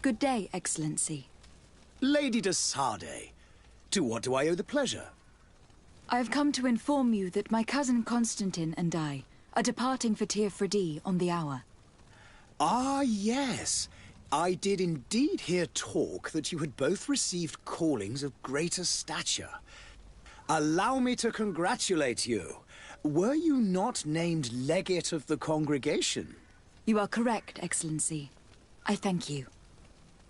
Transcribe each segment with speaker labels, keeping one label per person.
Speaker 1: Good day, Excellency.
Speaker 2: Lady de Sardet, to what do I owe the pleasure?
Speaker 1: I have come to inform you that my cousin Constantine and I are departing for Tir Freddy on the hour.
Speaker 2: Ah, yes. I did indeed hear talk that you had both received callings of greater stature. Allow me to congratulate you. Were you not named legate of the congregation?
Speaker 1: You are correct, Excellency. I thank you.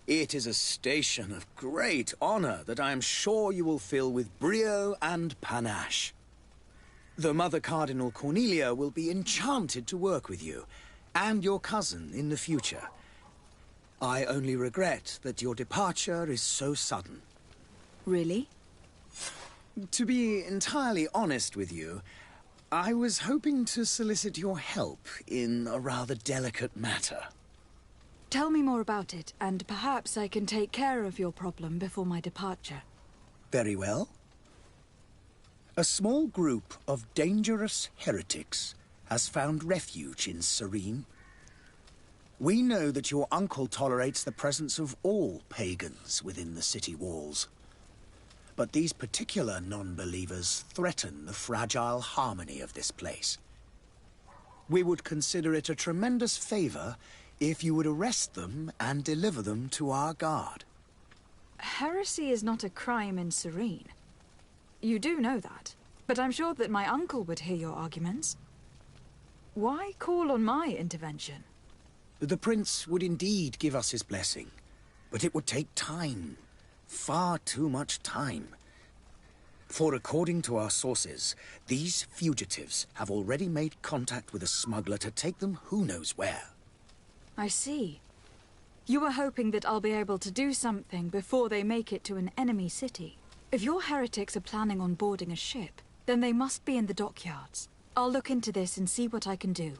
Speaker 2: It is a station of great honor that I am sure you will fill with brio and panache. The Mother Cardinal Cornelia will be enchanted to work with you, and your cousin in the future. I only regret that your departure is so sudden.
Speaker 1: Really?
Speaker 2: To be entirely honest with you, I was hoping to solicit your help in a rather delicate matter.
Speaker 1: Tell me more about it, and perhaps I can take care of your problem before my departure.
Speaker 2: Very well. A small group of dangerous heretics has found refuge in Serene. We know that your uncle tolerates the presence of all pagans within the city walls. But these particular non-believers threaten the fragile harmony of this place. We would consider it a tremendous favor if you would arrest them and deliver them to our guard.
Speaker 1: Heresy is not a crime in Serene. You do know that, but I'm sure that my uncle would hear your arguments. Why call on my intervention?
Speaker 2: The prince would indeed give us his blessing, but it would take time. Far too much time. For according to our sources, these fugitives have already made contact with a smuggler to take them who knows where.
Speaker 1: I see. You were hoping that I'll be able to do something before they make it to an enemy city. If your heretics are planning on boarding a ship, then they must be in the dockyards. I'll look into this and see what I can do.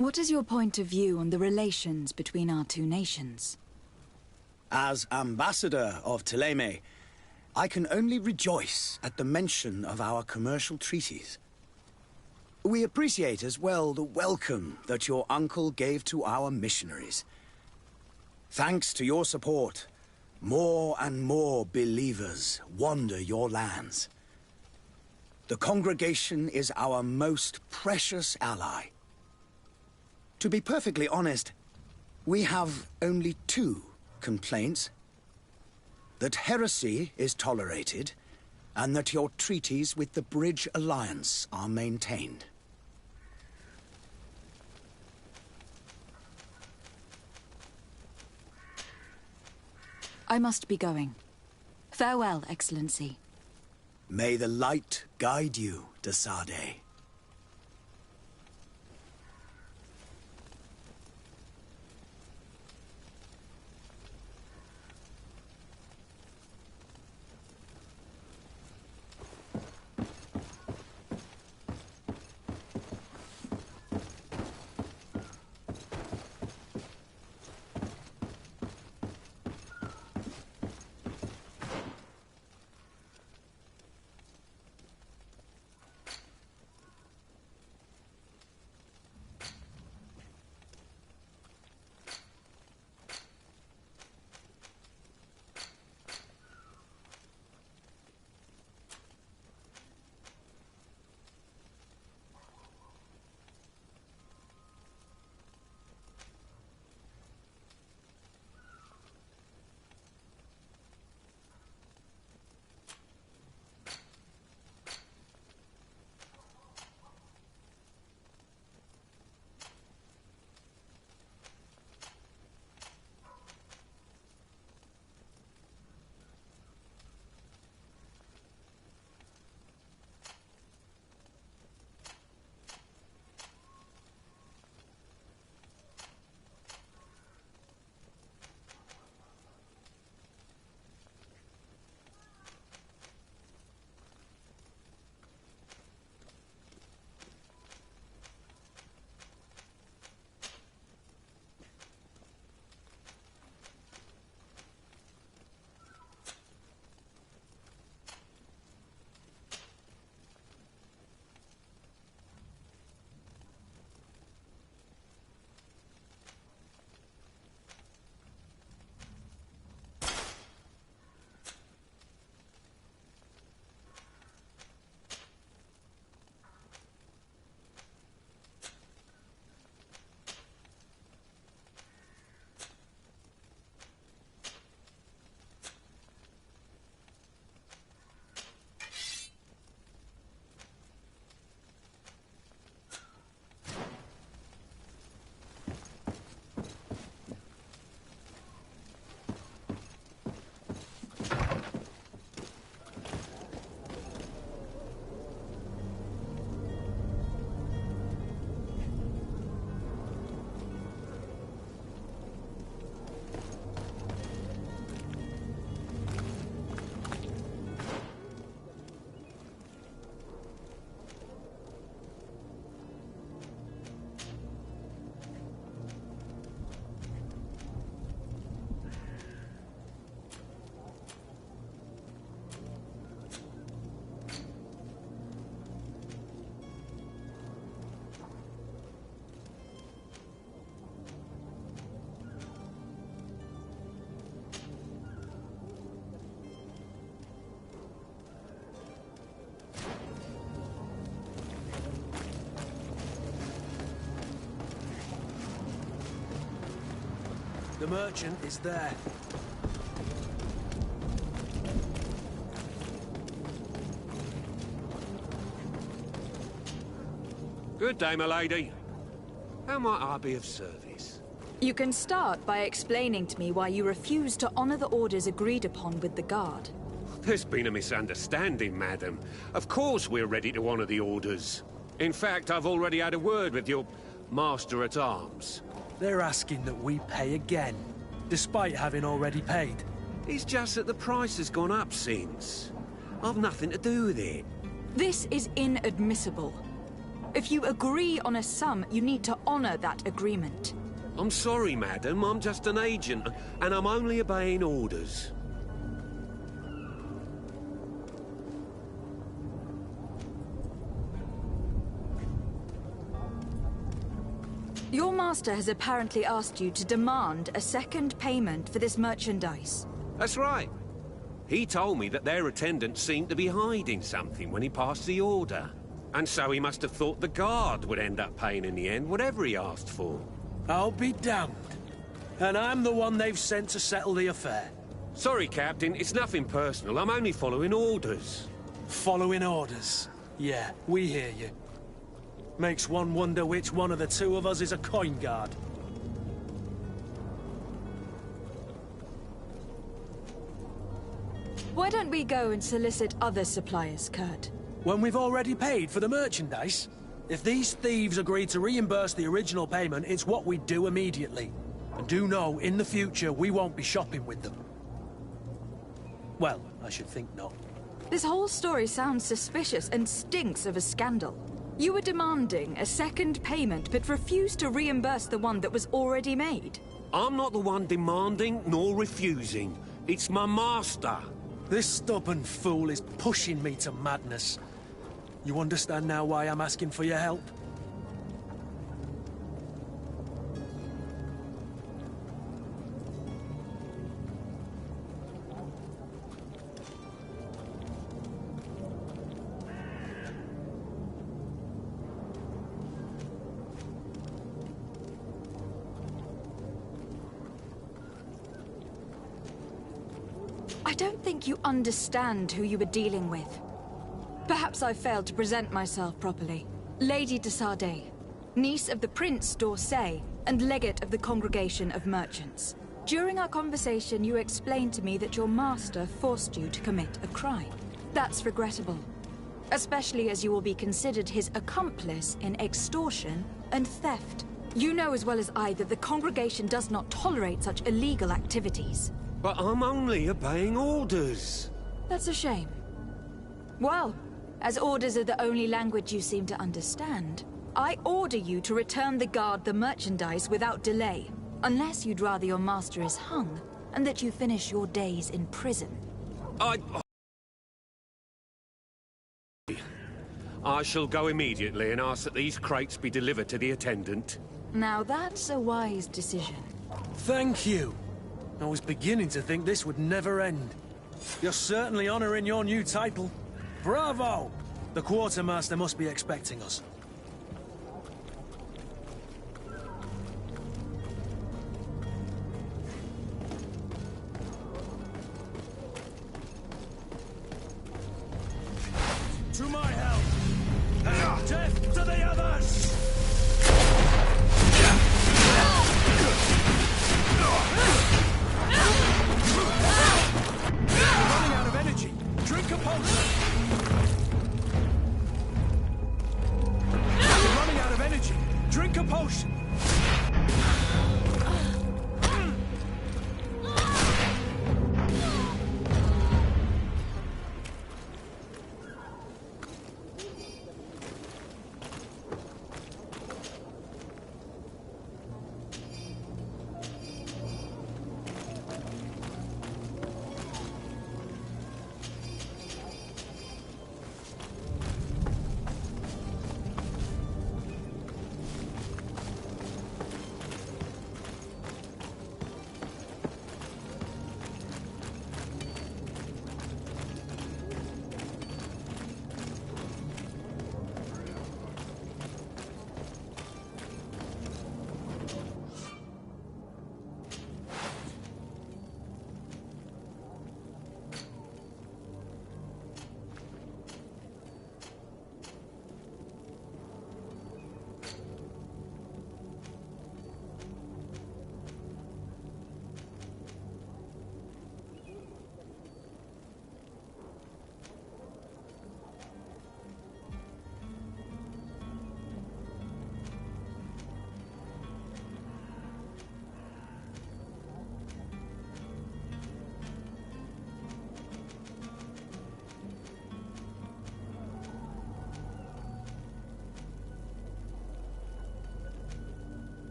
Speaker 1: What is your point of view on the relations between our two nations?
Speaker 2: As ambassador of Thélème, I can only rejoice at the mention of our commercial treaties. We appreciate as well the welcome that your uncle gave to our missionaries. Thanks to your support, more and more believers wander your lands. The congregation is our most precious ally. To be perfectly honest, we have only two complaints. That heresy is tolerated, and that your treaties with the Bridge Alliance are maintained.
Speaker 1: I must be going. Farewell, Excellency.
Speaker 2: May the light guide you, de Sardet.
Speaker 3: The merchant is there.
Speaker 4: Good day, my lady. How might I be of service?
Speaker 1: You can start by explaining to me why you refuse to honor the orders agreed upon with the guard.
Speaker 4: There's been a misunderstanding, madam. Of course we're ready to honor the orders. In fact, I've already had a word with your master-at-arms.
Speaker 3: They're asking that we pay again, despite having already paid.
Speaker 4: It's just that the price has gone up since. I've nothing to do with it.
Speaker 1: This is inadmissible. If you agree on a sum, you need to honor that agreement.
Speaker 4: I'm sorry, madam. I'm just an agent, and I'm only obeying orders.
Speaker 1: Your master has apparently asked you to demand a second payment for this merchandise.
Speaker 4: That's right. He told me that their attendant seemed to be hiding something when he passed the order. And so he must have thought the guard would end up paying in the end, whatever he asked for.
Speaker 3: I'll be damned. And I'm the one they've sent to settle the affair.
Speaker 4: Sorry, Captain, it's nothing personal. I'm only following orders.
Speaker 3: Following orders. Yeah, we hear you. Makes one wonder which one of the two of us is a coin guard.
Speaker 1: Why don't we go and solicit other suppliers, Kurt?
Speaker 3: When we've already paid for the merchandise? If these thieves agree to reimburse the original payment, it's what we do immediately. And do know, in the future, we won't be shopping with them. Well, I should think not.
Speaker 1: This whole story sounds suspicious and stinks of a scandal. You were demanding a second payment, but refused to reimburse the one that was already made.
Speaker 4: I'm not the one demanding nor refusing. It's my master.
Speaker 3: This stubborn fool is pushing me to madness. You understand now why I'm asking for your help?
Speaker 1: I don't think you understand who you were dealing with. Perhaps I failed to present myself properly. Lady de Sardet, niece of the Prince d'Orsay and legate of the Congregation of Merchants. During our conversation, you explained to me that your master forced you to commit a crime. That's regrettable, especially as you will be considered his accomplice in extortion and theft. You know as well as I that the Congregation does not tolerate such illegal activities.
Speaker 4: But I'm only obeying orders.
Speaker 1: That's a shame. Well, as orders are the only language you seem to understand, I order you to return the guard the merchandise without delay, unless you'd rather your master is hung, and that you finish your days in prison.
Speaker 4: I shall go immediately and ask that these crates be delivered to the attendant.
Speaker 1: Now that's a wise decision.
Speaker 3: Thank you. I was beginning to think this would never end. You're certainly honoring your new title. Bravo! The quartermaster must be expecting us. To my help! And death to the others! You're running out of energy. Drink a potion. You're running out of energy. Drink a potion.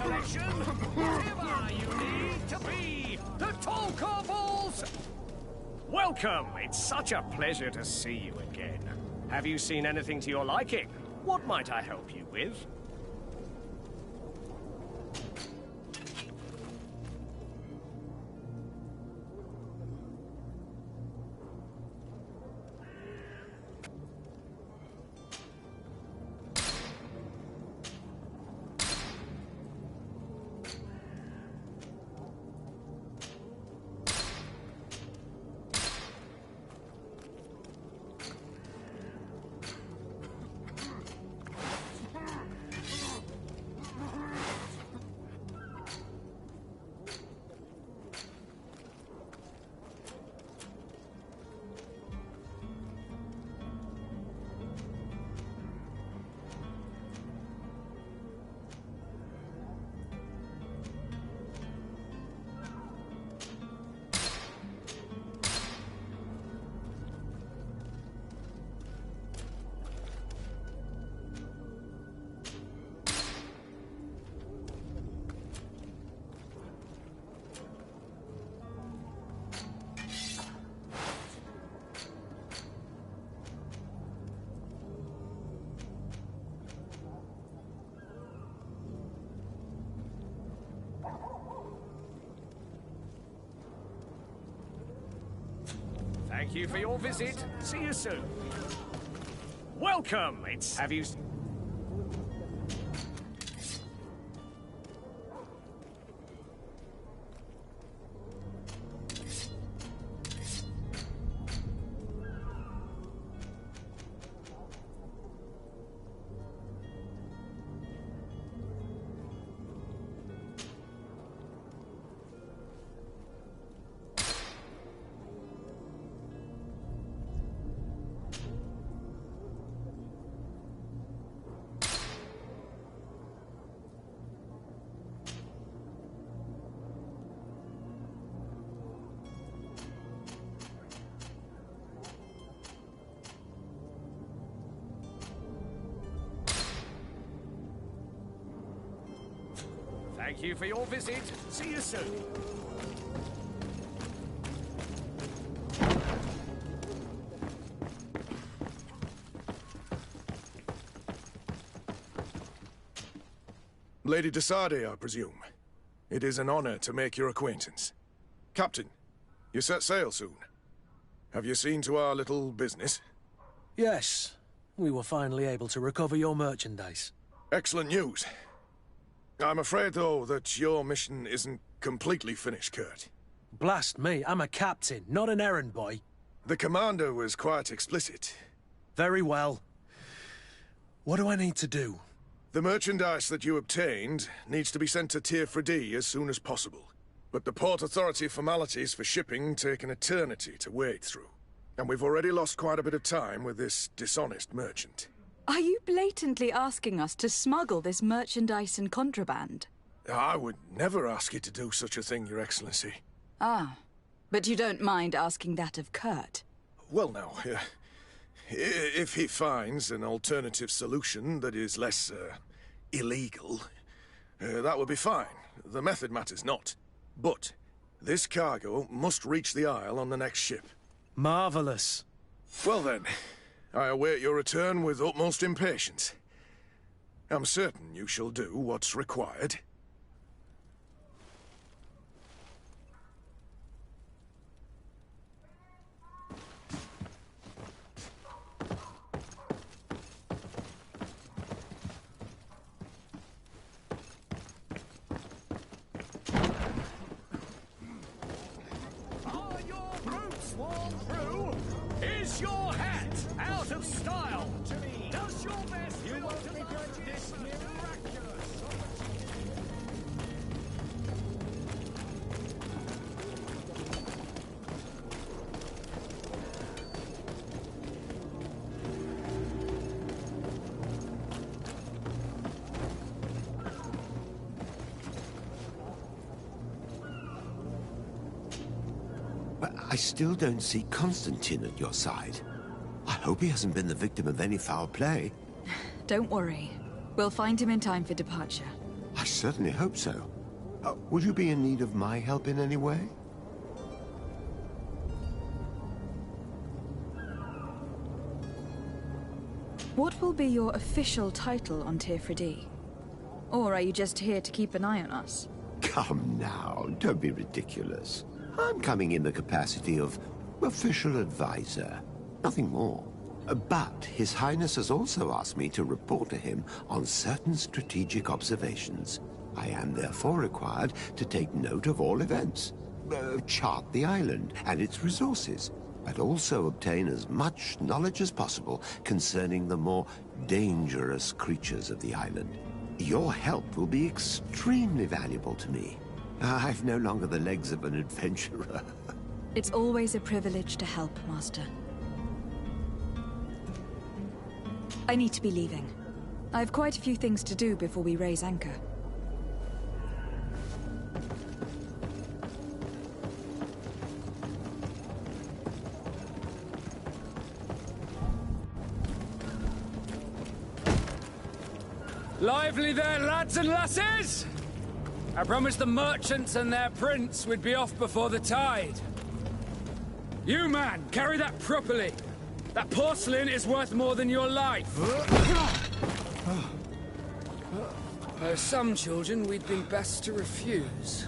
Speaker 5: direction. Wherever you need to be. The Tolkovols! Welcome. It's such a pleasure to see you again. Have you seen anything to your liking? What might I help you with? Thank you for your visit. See you soon. Welcome. Have you... Thank you for your visit. See you soon.
Speaker 6: Lady de Sardet, I presume. It is an honor to make your acquaintance. Captain, you set sail soon. Have you seen to our little business?
Speaker 3: Yes. We were finally able to recover your merchandise.
Speaker 6: Excellent news. I'm afraid, though, that your mission isn't completely finished, Kurt.
Speaker 3: Blast me, I'm a captain, not an errand boy.
Speaker 6: The commander was quite explicit.
Speaker 3: Very well. What do I need to do?
Speaker 6: The merchandise that you obtained needs to be sent to Teer as soon as possible. But the Port Authority formalities for shipping take an eternity to wade through. And we've already lost quite a bit of time with this dishonest merchant.
Speaker 1: Are you blatantly asking us to smuggle this merchandise and contraband?
Speaker 6: I would never ask you to do such a thing, Your Excellency.
Speaker 1: Ah, but you don't mind asking that of Kurt?
Speaker 6: Well, now, if he finds an alternative solution that is less, illegal, that would be fine. The method matters not. But this cargo must reach the Isle on the next ship.
Speaker 3: Marvelous.
Speaker 6: Well then, I await your return with utmost impatience. I'm certain you shall do what's required.
Speaker 5: Are your boots worn through? Is your hat out of style? Does your vest you won't regret this miraculous?
Speaker 7: But I still don't see Constantine at your side. I hope he hasn't been the victim of any foul play.
Speaker 1: Don't worry. We'll find him in time for departure.
Speaker 7: I certainly hope so. Would you be in need of my help in any way?
Speaker 1: What will be your official title on Tirfridi? Or are you just here to keep an eye on us?
Speaker 7: Come now, don't be ridiculous. I'm coming in the capacity of official advisor, nothing more. But His Highness has also asked me to report to him on certain strategic observations. I am therefore required to take note of all events, chart the island and its resources, but also obtain as much knowledge as possible concerning the more dangerous creatures of the island. Your help will be extremely valuable to me. I've no longer the legs of an adventurer.
Speaker 1: It's always a privilege to help, Master. I need to be leaving. I have quite a few things to do before we raise anchor.
Speaker 8: Lively there, lads and lasses! I promised the merchants and their prince we'd be off before the tide. You, man, carry that properly. That porcelain is worth more than your life. Some children we'd been best to refuse.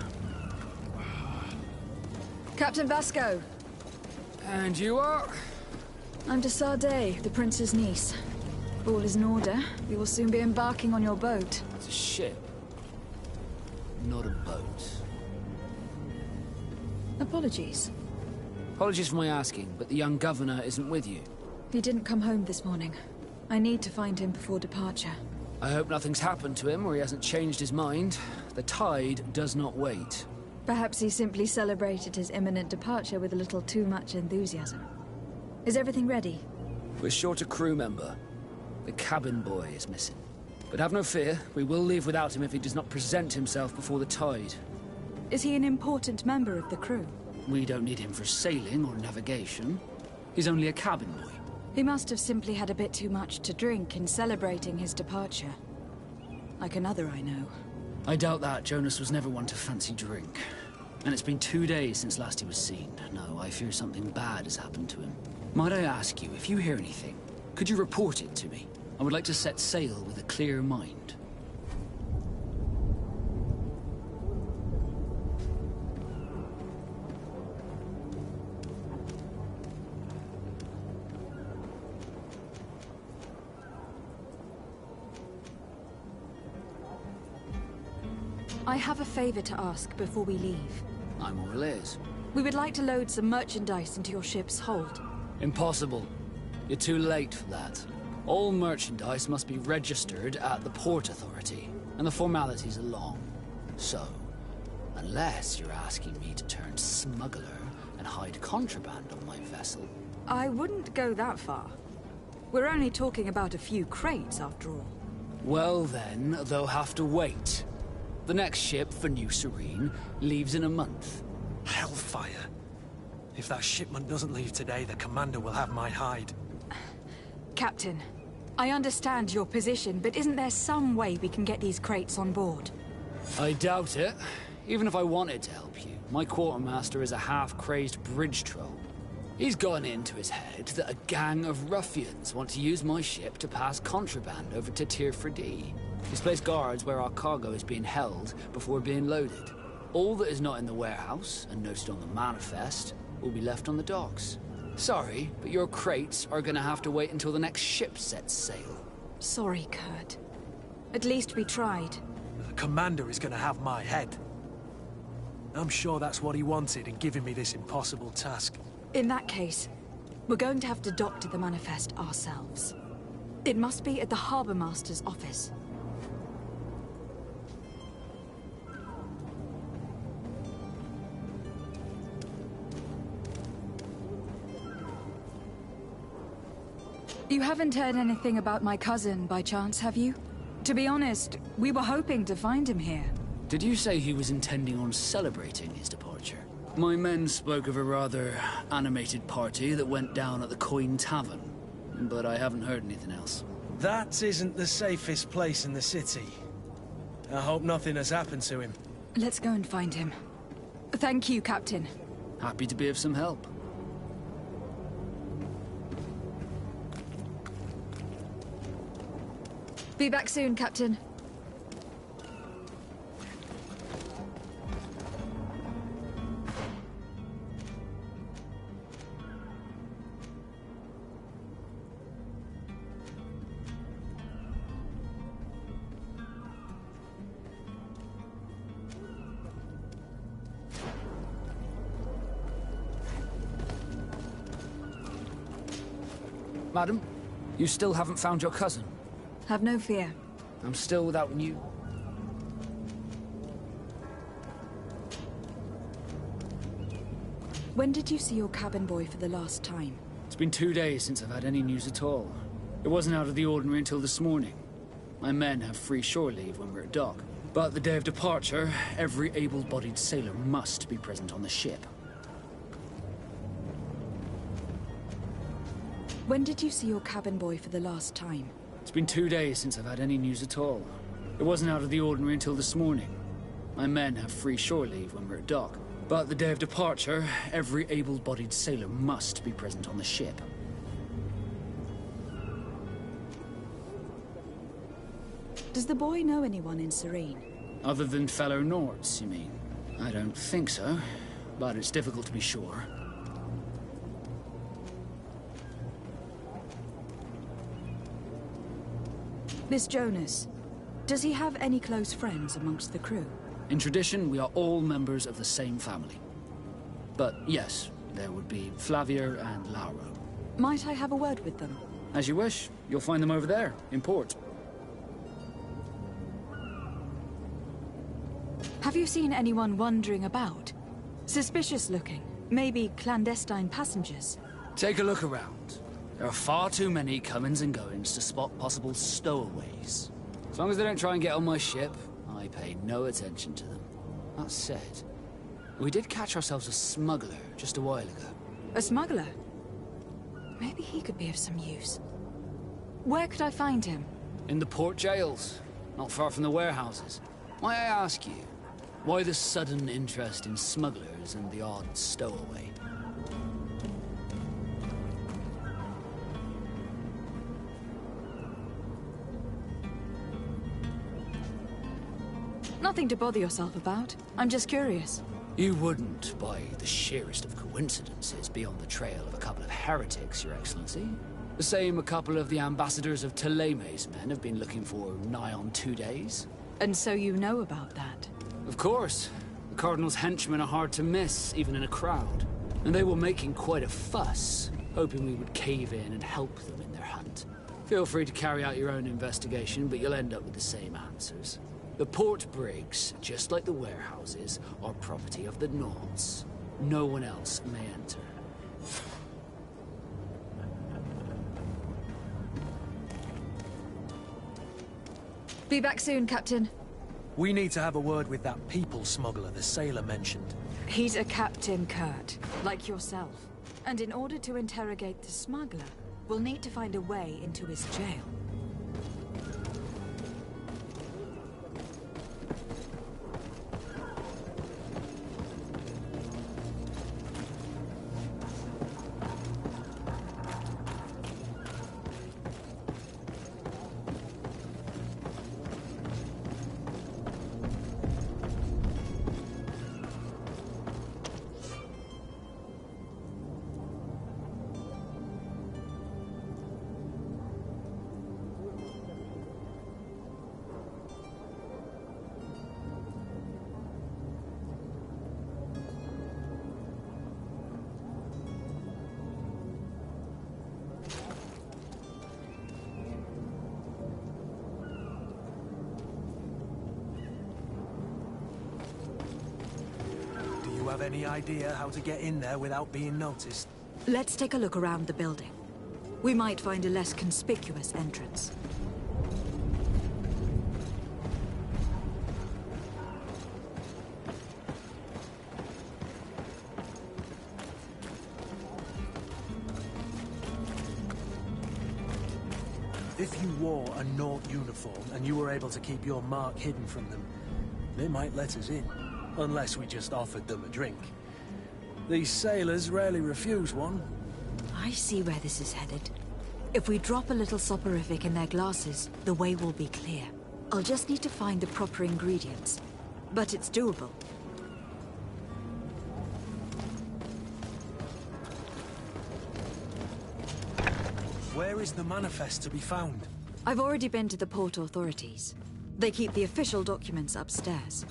Speaker 1: Captain Vasco.
Speaker 8: And you are?
Speaker 1: I'm de Sardet, the prince's niece. All is in order. We will soon be embarking on your boat.
Speaker 8: It's a ship, not a boat.
Speaker 1: Apologies.
Speaker 8: Apologies for my asking, but the young governor isn't with you.
Speaker 1: He didn't come home this morning. I need to find him before departure.
Speaker 8: I hope nothing's happened to him or he hasn't changed his mind. The tide does not wait.
Speaker 1: Perhaps he simply celebrated his imminent departure with a little too much enthusiasm. Is everything ready?
Speaker 8: We're short a crew member. The cabin boy is missing. But have no fear, we will leave without him if he does not present himself before the tide.
Speaker 1: Is he an important member of the crew?
Speaker 8: We don't need him for sailing or navigation. He's only a cabin boy.
Speaker 1: He must have simply had a bit too much to drink in celebrating his departure. Like another I know.
Speaker 8: I doubt that. Jonas was never one to fancy drink. And it's been 2 days since last he was seen. No, I fear something bad has happened to him. Might I ask you, if you hear anything, could you report it to me? I would like to set sail with a clear mind.
Speaker 1: I have a favor to ask before we leave.
Speaker 8: I'm all ears.
Speaker 1: We would like to load some merchandise into your ship's hold.
Speaker 8: Impossible. You're too late for that. All merchandise must be registered at the Port Authority, and the formalities are long. So, unless you're asking me to turn smuggler and hide contraband on my vessel...
Speaker 1: I wouldn't go that far. We're only talking about a few crates, after all.
Speaker 8: Well then, they'll have to wait. The next ship for New Serene leaves in a month.
Speaker 3: Hellfire. If that shipment doesn't leave today, the commander will have my hide.
Speaker 1: Captain, I understand your position, but isn't there some way we can get these crates on board?
Speaker 8: I doubt it. Even if I wanted to help you, my quartermaster is a half-crazed bridge troll. He's gone into his head that a gang of ruffians want to use my ship to pass contraband over to Tirfridi. He's placed guards where our cargo is being held before being loaded. All that is not in the warehouse, and noted on the manifest, will be left on the docks. Sorry, but your crates are gonna have to wait until the next ship sets sail.
Speaker 1: Sorry, Kurt. At least we tried.
Speaker 3: The commander is gonna have my head. I'm sure that's what he wanted in giving me this impossible task.
Speaker 1: In that case, we're going to have to doctor the manifest ourselves. It must be at the Harbour Master's office. You haven't heard anything about my cousin, by chance, have you? To be honest, we were hoping to find him here.
Speaker 8: Did you say he was intending on celebrating his departure? My men spoke of a rather animated party that went down at the Coin Tavern, but I haven't heard anything else.
Speaker 3: That isn't the safest place in the city. I hope nothing has happened to him.
Speaker 1: Let's go and find him. Thank you, Captain.
Speaker 8: Happy to be of some help.
Speaker 1: Be back soon, Captain.
Speaker 8: Madam, you still haven't found your cousin.
Speaker 1: Have no fear.
Speaker 8: I'm still without new...
Speaker 1: When did you see your cabin boy for the last time?
Speaker 8: It's been 2 days since I've had any news at all. It wasn't out of the ordinary until this morning. My men have free shore leave when we're at dock. But the day of departure, every able-bodied sailor must be present on the ship.
Speaker 1: When did you see your cabin boy for the last time?
Speaker 8: It's been 2 days since I've had any news at all. It wasn't out of the ordinary until this morning. My men have free shore leave when we're at dock. But the day of departure, every able-bodied sailor must be present on the ship.
Speaker 1: Does the boy know anyone in Serene?
Speaker 8: Other than fellow Nords, you mean? I don't think so, but it's difficult to be sure.
Speaker 1: This Jonas, does he have any close friends amongst the crew?
Speaker 8: In tradition, we are all members of the same family. But yes, there would be Flavia and Lauro.
Speaker 1: Might I have a word with them?
Speaker 8: As you wish. You'll find them over there, in port.
Speaker 1: Have you seen anyone wandering about? Suspicious looking. Maybe clandestine passengers.
Speaker 8: Take a look around. There are far too many comings and goings to spot possible stowaways. As long as they don't try and get on my ship, I pay no attention to them. That said, we did catch ourselves a smuggler just a while ago.
Speaker 1: A smuggler? Maybe he could be of some use. Where could I find him?
Speaker 8: In the port jails, not far from the warehouses. May I ask you, why the sudden interest in smugglers and the odd stowaway?
Speaker 1: Nothing to bother yourself about. I'm just curious.
Speaker 8: You wouldn't, by the sheerest of coincidences, be on the trail of a couple of heretics, Your Excellency. The same a couple of the ambassadors of Theleme's men have been looking for nigh on 2 days.
Speaker 1: And so you know about that?
Speaker 8: Of course. The Cardinal's henchmen are hard to miss, even in a crowd. And they were making quite a fuss, hoping we would cave in and help them in their hunt. Feel free to carry out your own investigation, but you'll end up with the same answers. The port brigs, just like the warehouses, are property of the Nords. No one else may enter.
Speaker 1: Be back soon, Captain.
Speaker 3: We need to have a word with that people smuggler the sailor mentioned.
Speaker 1: He's a Captain Kurt, like yourself. And in order to interrogate the smuggler, we'll need to find a way into his jail.
Speaker 3: Have any idea how to get in there without being noticed?
Speaker 1: Let's take a look around the building. We might find a less conspicuous entrance.
Speaker 3: If you wore a Naught uniform and you were able to keep your mark hidden from them, they might let us in. Unless we just offered them a drink. These sailors rarely refuse one.
Speaker 1: I see where this is headed. If we drop a little soporific in their glasses, the way will be clear. I'll just need to find the proper ingredients. But it's doable.
Speaker 3: Where is the manifest to be found?
Speaker 1: I've already been to the port authorities. They keep the official documents upstairs.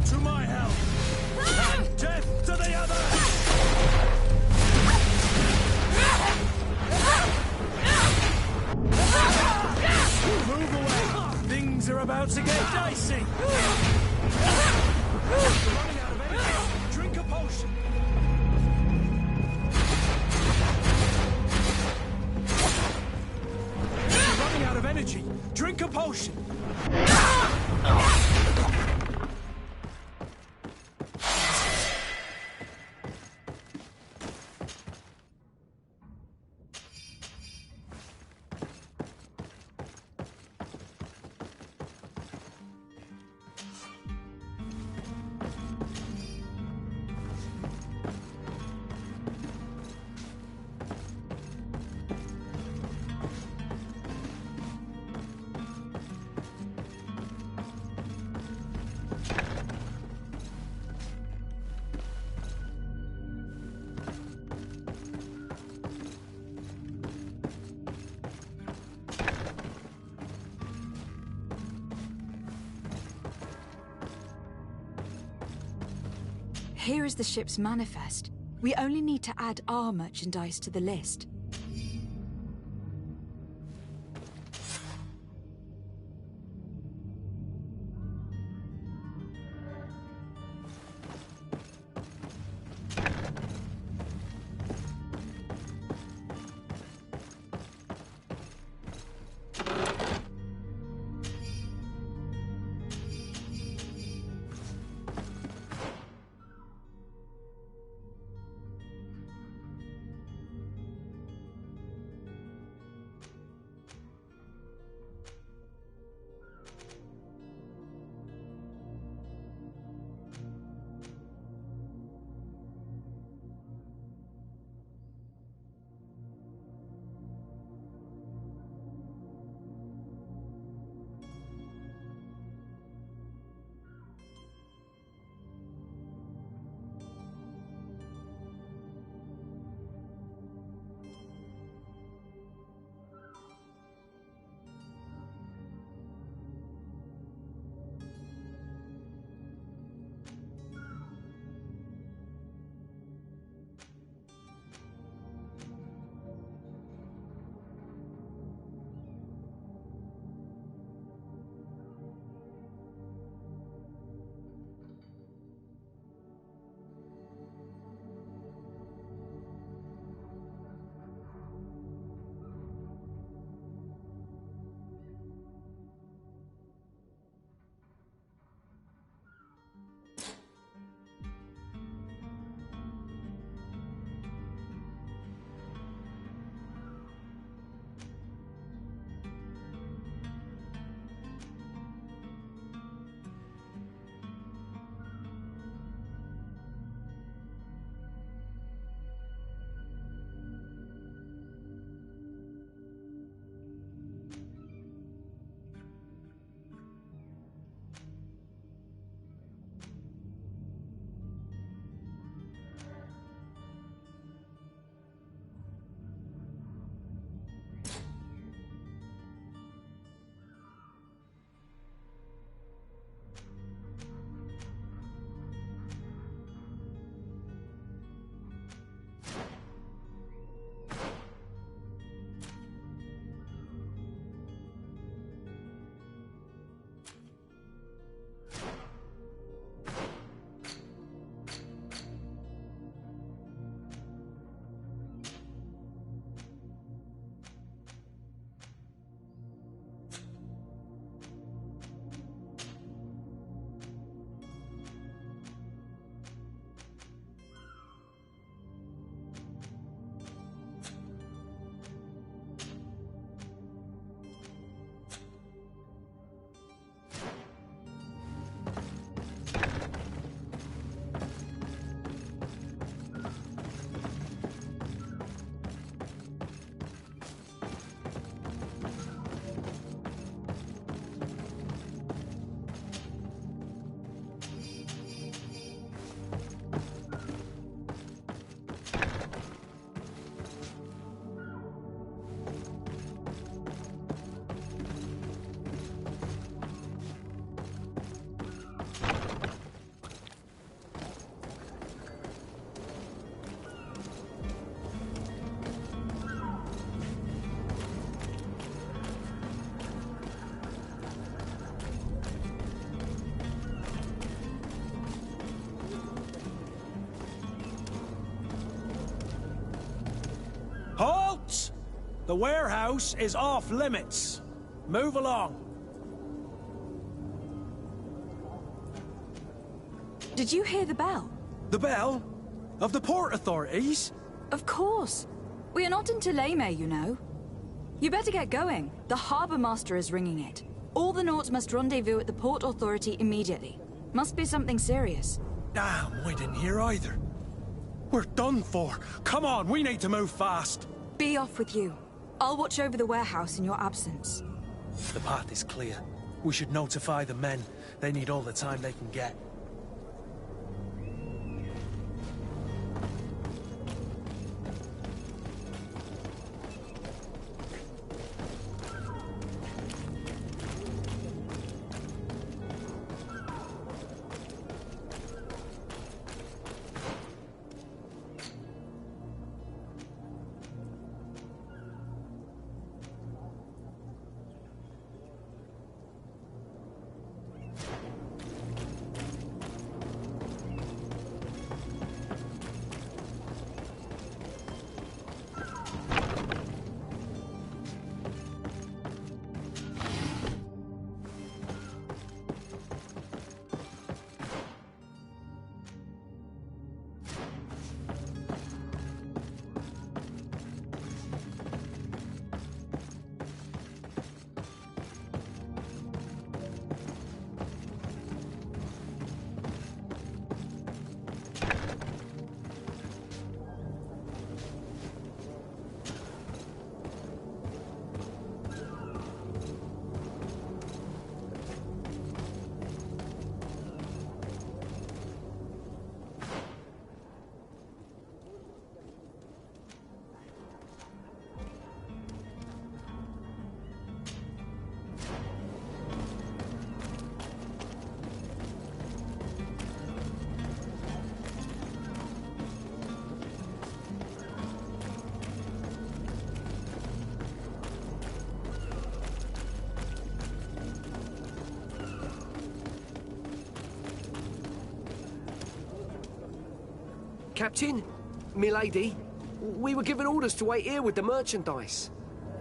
Speaker 3: To my help! And death to the other! Move away! Things are about to get dicey! Running out of energy. Drink a potion! Running out of energy. Drink a potion!
Speaker 1: Here is the ship's manifest. We only need to add our merchandise to the list.
Speaker 3: The warehouse is off limits. Move along.
Speaker 1: Did you hear the bell?
Speaker 3: The bell? Of the port authorities?
Speaker 1: Of course. We are not in Thélème, you know. You better get going. The harbour master is ringing it. All the Nauts must rendezvous at the port authority immediately. Must be something serious.
Speaker 3: Damn, I didn't hear either. We're done for. Come on, we need to move fast.
Speaker 1: Be off with you. I'll watch over the warehouse in your absence.
Speaker 3: The path is clear. We should notify the men. They need all the time they can get.
Speaker 9: Captain, milady, we were given orders to wait here with the merchandise.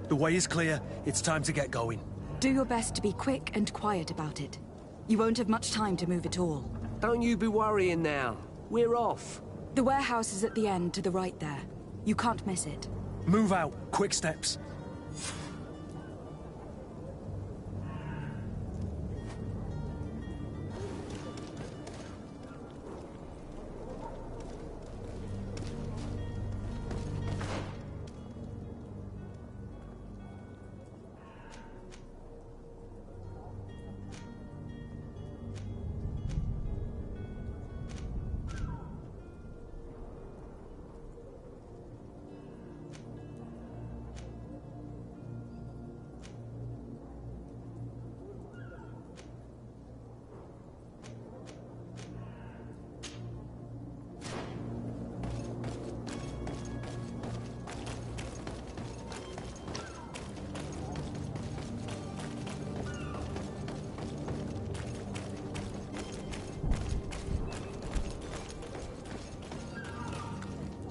Speaker 3: The way is clear. It's time to get going.
Speaker 1: Do your best to be quick and quiet about it. You won't have much time to move at all.
Speaker 9: Don't you be worrying now. We're off.
Speaker 1: The warehouse is at the end to the right there. You can't miss it.
Speaker 3: Move out. Quick steps.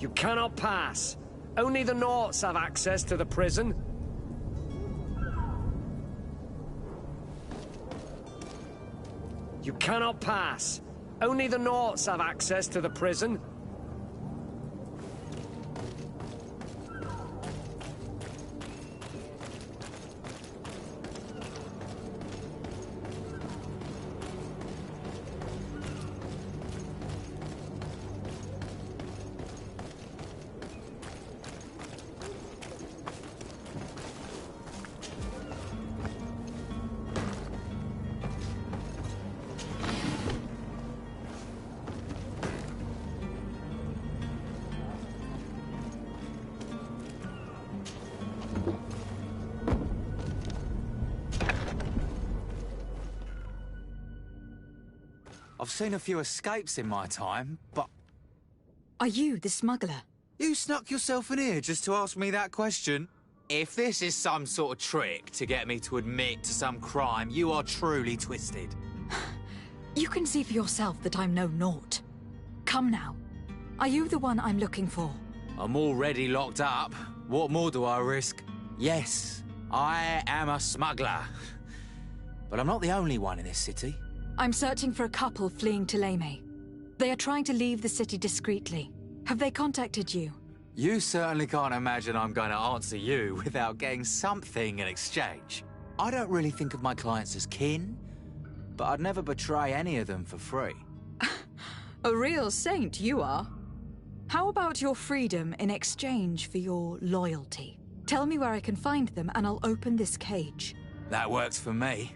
Speaker 9: You cannot pass. Only the Nauts have access to the prison. You cannot pass. Only the Nauts have access to the prison.
Speaker 10: I've seen a few escapes in my time, but...
Speaker 1: Are you the smuggler?
Speaker 10: You snuck yourself in here just to ask me that question? If this is some sort of trick to get me to admit to some crime, you are truly twisted.
Speaker 1: You can see for yourself that I'm no Naut. Come now. Are you the one I'm looking for?
Speaker 10: I'm already locked up. What more do I risk? Yes, I am a smuggler. But I'm not the only one in this city.
Speaker 1: I'm searching for a couple fleeing Thélème. They are trying to leave the city discreetly. Have they contacted you?
Speaker 10: You certainly can't imagine I'm going to answer you without getting something in exchange. I don't really think of my clients as kin, but I'd never betray any of them for free.
Speaker 1: A real saint you are. How about your freedom in exchange for your loyalty? Tell me where I can find them and I'll open this cage.
Speaker 10: That works for me.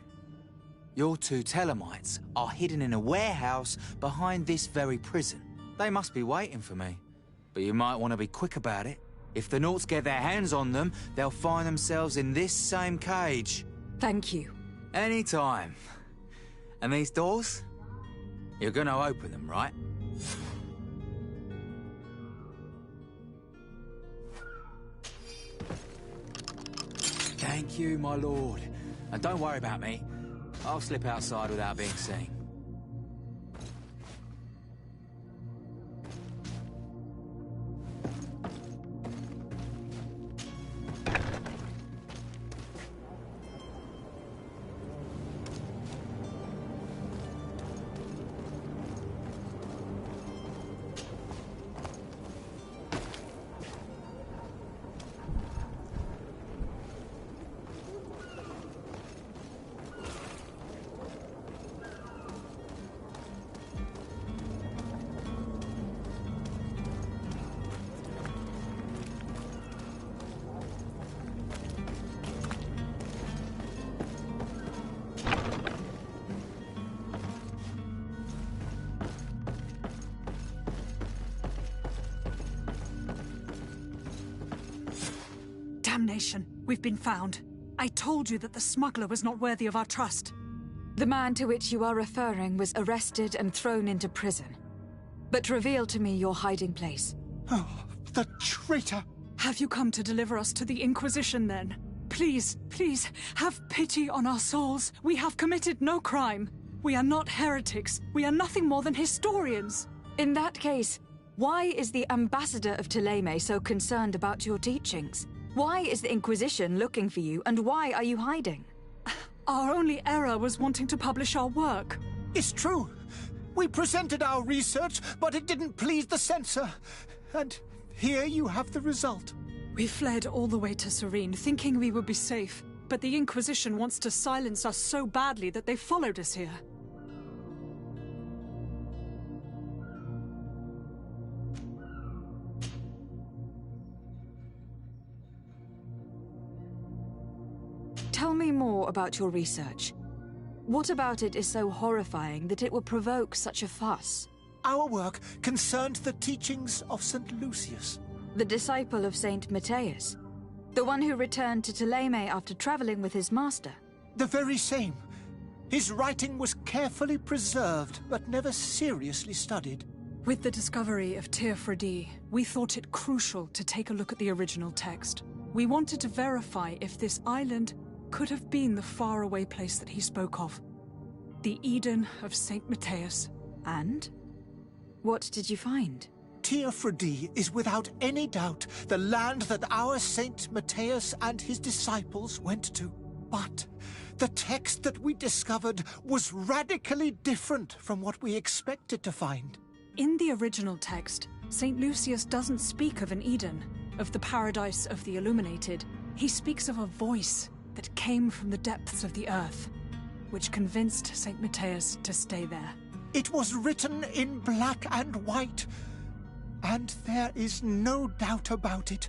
Speaker 10: Your two Telemites are hidden in a warehouse behind this very prison. They must be waiting for me. But you might want to be quick about it. If the Nauts get their hands on them, they'll find themselves in this same cage.
Speaker 1: Thank you.
Speaker 10: Anytime. And these doors? You're gonna open them, right? Thank you, my lord. And don't worry about me. I'll slip outside without being seen.
Speaker 11: Damnation! We've been found. I told you that the smuggler was not worthy of our trust.
Speaker 1: The man to which you are referring was arrested and thrown into prison. But reveal to me your hiding place.
Speaker 11: Oh, the traitor! Have you come to deliver us to the Inquisition, then? Please, please, have pity on our souls. We have committed no crime. We are not heretics. We are nothing more than historians.
Speaker 1: In that case, why is the ambassador of Thélème so concerned about your teachings? Why is the Inquisition looking for you, and why are you hiding?
Speaker 11: Our only error was wanting to publish our work.
Speaker 12: It's true. We presented our research, but it didn't please the censor. And here you have the result.
Speaker 11: We fled all the way to Serene, thinking we would be safe. But the Inquisition wants to silence us so badly that they followed us here.
Speaker 1: Tell me more about your research. What about it is so horrifying that it would provoke such a fuss?
Speaker 12: Our work concerned the teachings of St. Lucius.
Speaker 1: The disciple of St. Matthias? The one who returned to Thélème after traveling with his master?
Speaker 12: The very same. His writing was carefully preserved, but never seriously studied.
Speaker 11: With the discovery of Teofredi, we thought it crucial to take a look at the original text. We wanted to verify if this island could have been the faraway place that he spoke of. The Eden of St. Matthias.
Speaker 1: And? What did you find?
Speaker 12: Teofredi is without any doubt the land that our St. Matthias and his disciples went to. But the text that we discovered was radically different from what we expected to find.
Speaker 11: In the original text, St. Lucius doesn't speak of an Eden, of the paradise of the illuminated. He speaks of a voice that came from the depths of the earth, which convinced St. Matthias to stay there.
Speaker 12: It was written in black and white, and there is no doubt about it.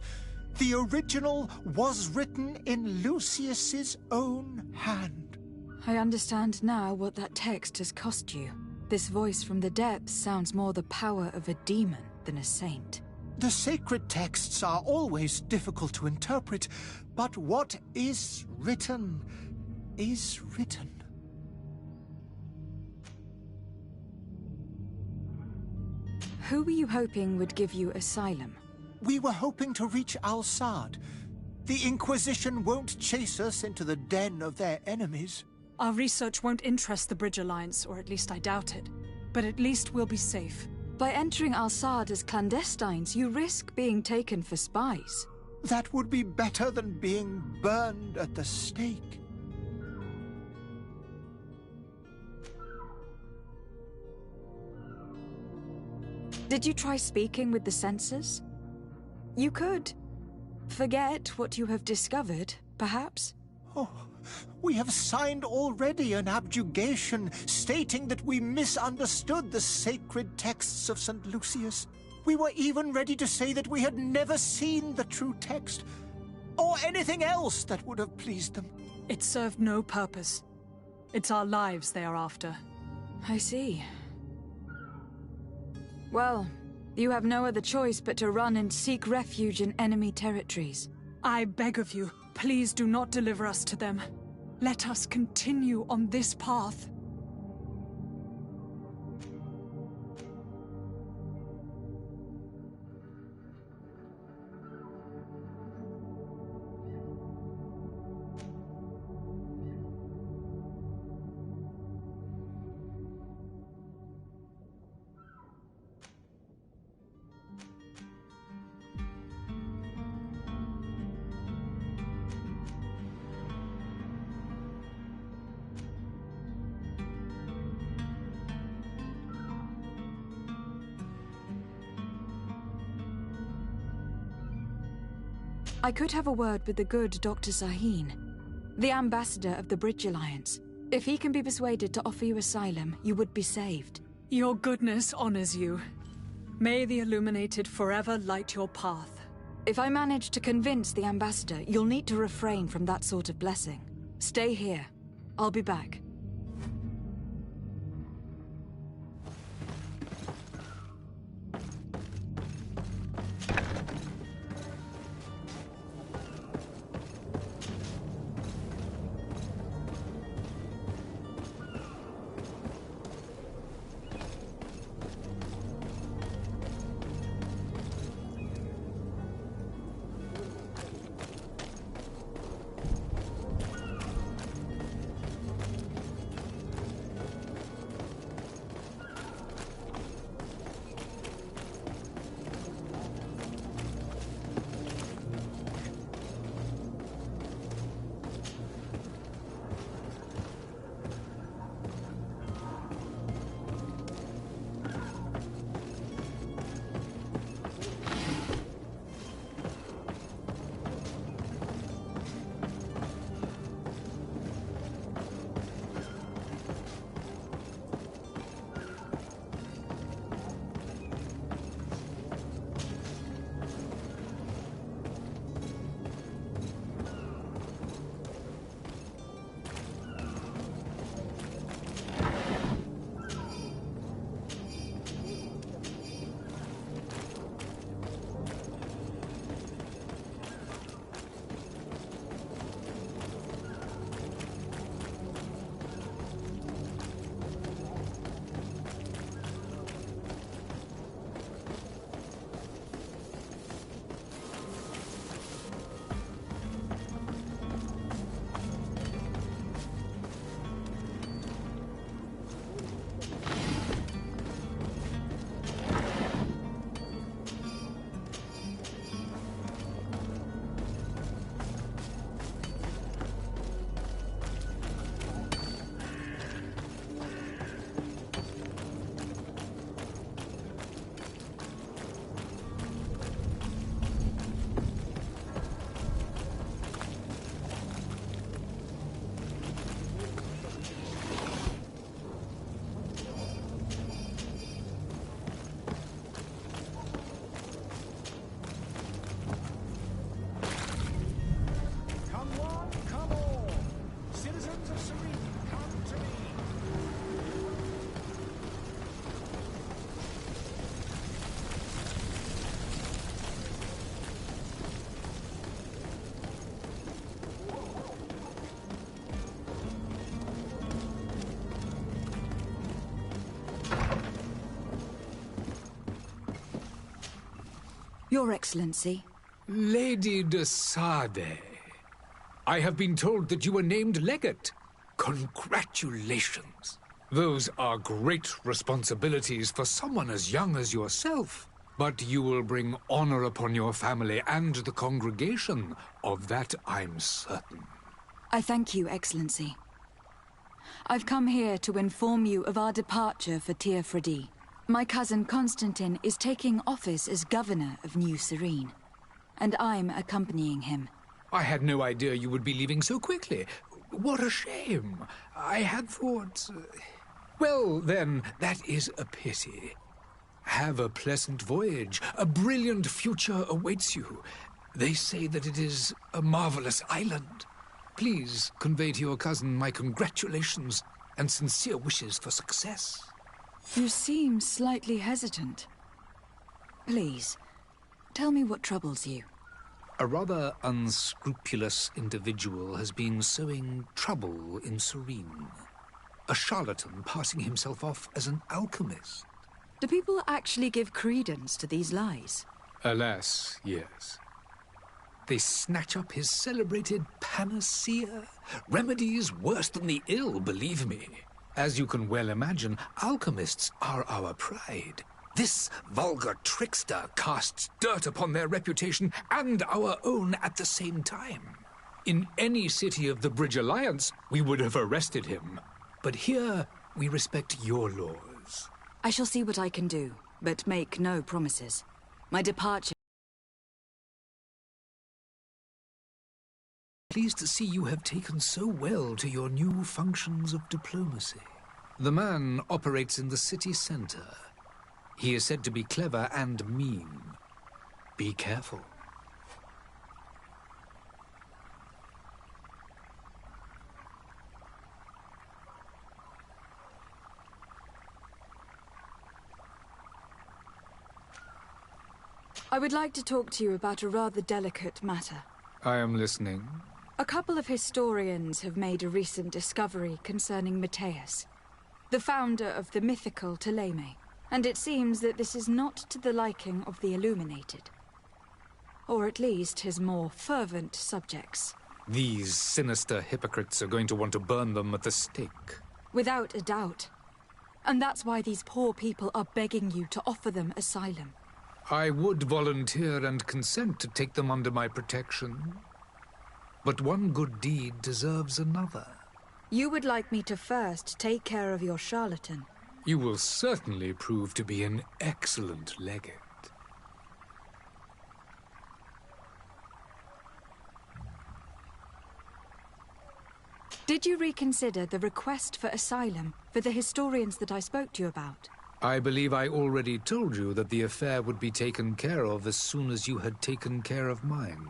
Speaker 12: The original was written in Lucius's own hand.
Speaker 1: I understand now what that text has cost you. This voice from the depths sounds more the power of a demon than a saint.
Speaker 12: The sacred texts are always difficult to interpret, but what is written is written.
Speaker 1: Who were you hoping would give you asylum?
Speaker 12: We were hoping to reach Al-Sad. The Inquisition won't chase us into the den of their enemies.
Speaker 11: Our research won't interest the Bridge Alliance, or at least I doubt it. But at least we'll be safe.
Speaker 1: By entering Al-Sad as clandestines, you risk being taken for spies.
Speaker 12: That would be better than being burned at the stake.
Speaker 1: Did you try speaking with the censors? You could. Forget what you have discovered, perhaps.
Speaker 12: Oh, we have signed already an abjugation stating that we misunderstood the sacred texts of St. Lucius. We were even ready to say that we had never seen the true text, or anything else that would have pleased them.
Speaker 11: It served no purpose. It's our lives they are after.
Speaker 1: I see. Well, you have no other choice but to run and seek refuge in enemy territories.
Speaker 11: I beg of you, please do not deliver us to them. Let us continue on this path.
Speaker 1: I could have a word with the good Dr. Sahin, the ambassador of the Bridge Alliance. If he can be persuaded to offer you asylum, you would be saved.
Speaker 11: Your goodness honors you. May the Illuminated forever light your path.
Speaker 1: If I manage to convince the ambassador, you'll need to refrain from that sort of blessing. Stay here. I'll be back. Your Excellency.
Speaker 13: Lady de Sade, I have been told that you were named legate. Congratulations. Those are great responsibilities for someone as young as yourself. But you will bring honor upon your family and the congregation. Of that I'm certain.
Speaker 1: I thank you, Excellency. I've come here to inform you of our departure for Tir Freddy. My cousin Constantin is taking office as governor of New Serene, and I'm accompanying him.
Speaker 13: I had no idea you would be leaving so quickly. What a shame. I had thought... Well, then, that is a pity. Have a pleasant voyage. A brilliant future awaits you. They say that it is a marvelous island. Please convey to your cousin my congratulations and sincere wishes for success.
Speaker 1: You seem slightly hesitant. Please, tell me what troubles you.
Speaker 13: A rather unscrupulous individual has been sowing trouble in Serene. A charlatan passing himself off as an alchemist.
Speaker 1: Do people actually give credence to these lies?
Speaker 13: Alas, yes. They snatch up his celebrated panacea. Remedies worse than the ill, believe me. As you can well imagine, alchemists are our pride. This vulgar trickster casts dirt upon their reputation and our own at the same time. In any city of the Bridge Alliance, we would have arrested him. But here, we respect your laws.
Speaker 1: I shall see what I can do, but make no promises. My departure...
Speaker 13: Pleased to see you have taken so well to your new functions of diplomacy. The man operates in the city center. He is said to be clever and mean. Be careful.
Speaker 1: I would like to talk to you about a rather delicate matter.
Speaker 13: I am listening.
Speaker 1: A couple of historians have made a recent discovery concerning Matthias, the founder of the mythical Thélème, and it seems that this is not to the liking of the Illuminated. Or at least his more fervent subjects.
Speaker 13: These sinister hypocrites are going to want to burn them at the stake.
Speaker 1: Without a doubt. And that's why these poor people are begging you to offer them asylum.
Speaker 13: I would volunteer and consent to take them under my protection. But one good deed deserves another.
Speaker 1: You would like me to first take care of your charlatan.
Speaker 13: You will certainly prove to be an excellent legate.
Speaker 1: Did you reconsider the request for asylum for the historians that I spoke to you about?
Speaker 13: I believe I already told you that the affair would be taken care of as soon as you had taken care of mine.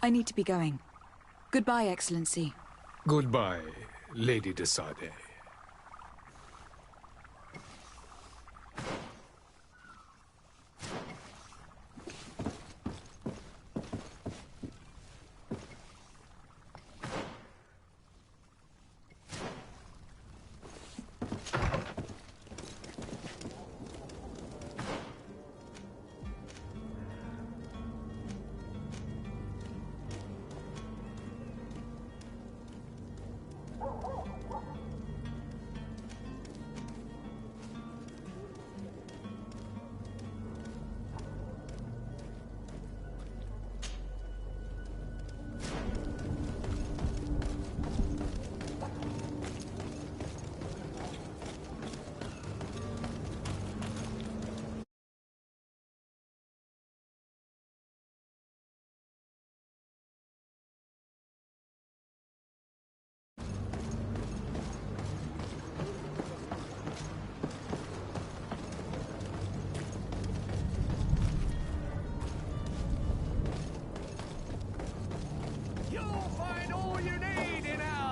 Speaker 1: I need to be going. Goodbye, Excellency.
Speaker 13: Goodbye, Lady de Sardet.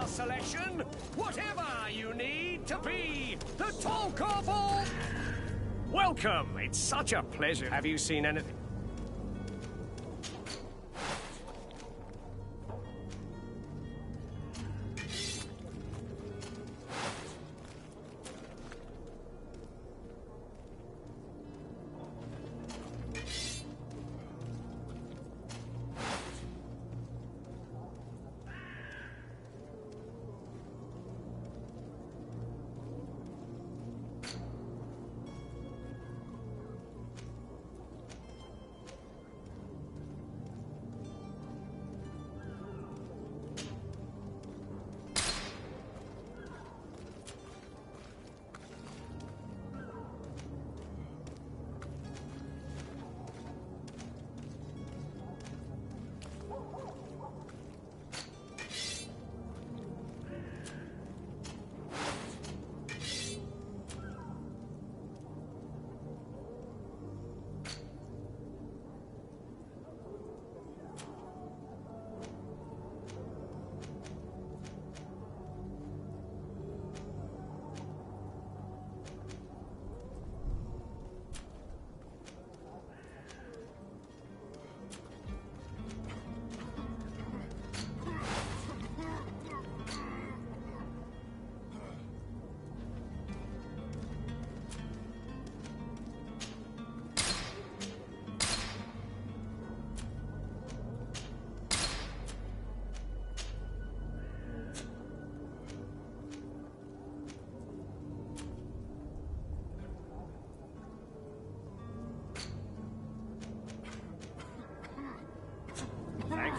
Speaker 5: Selection, whatever you need to be the Tolkavol. Welcome, it's such a pleasure. Have you seen anything?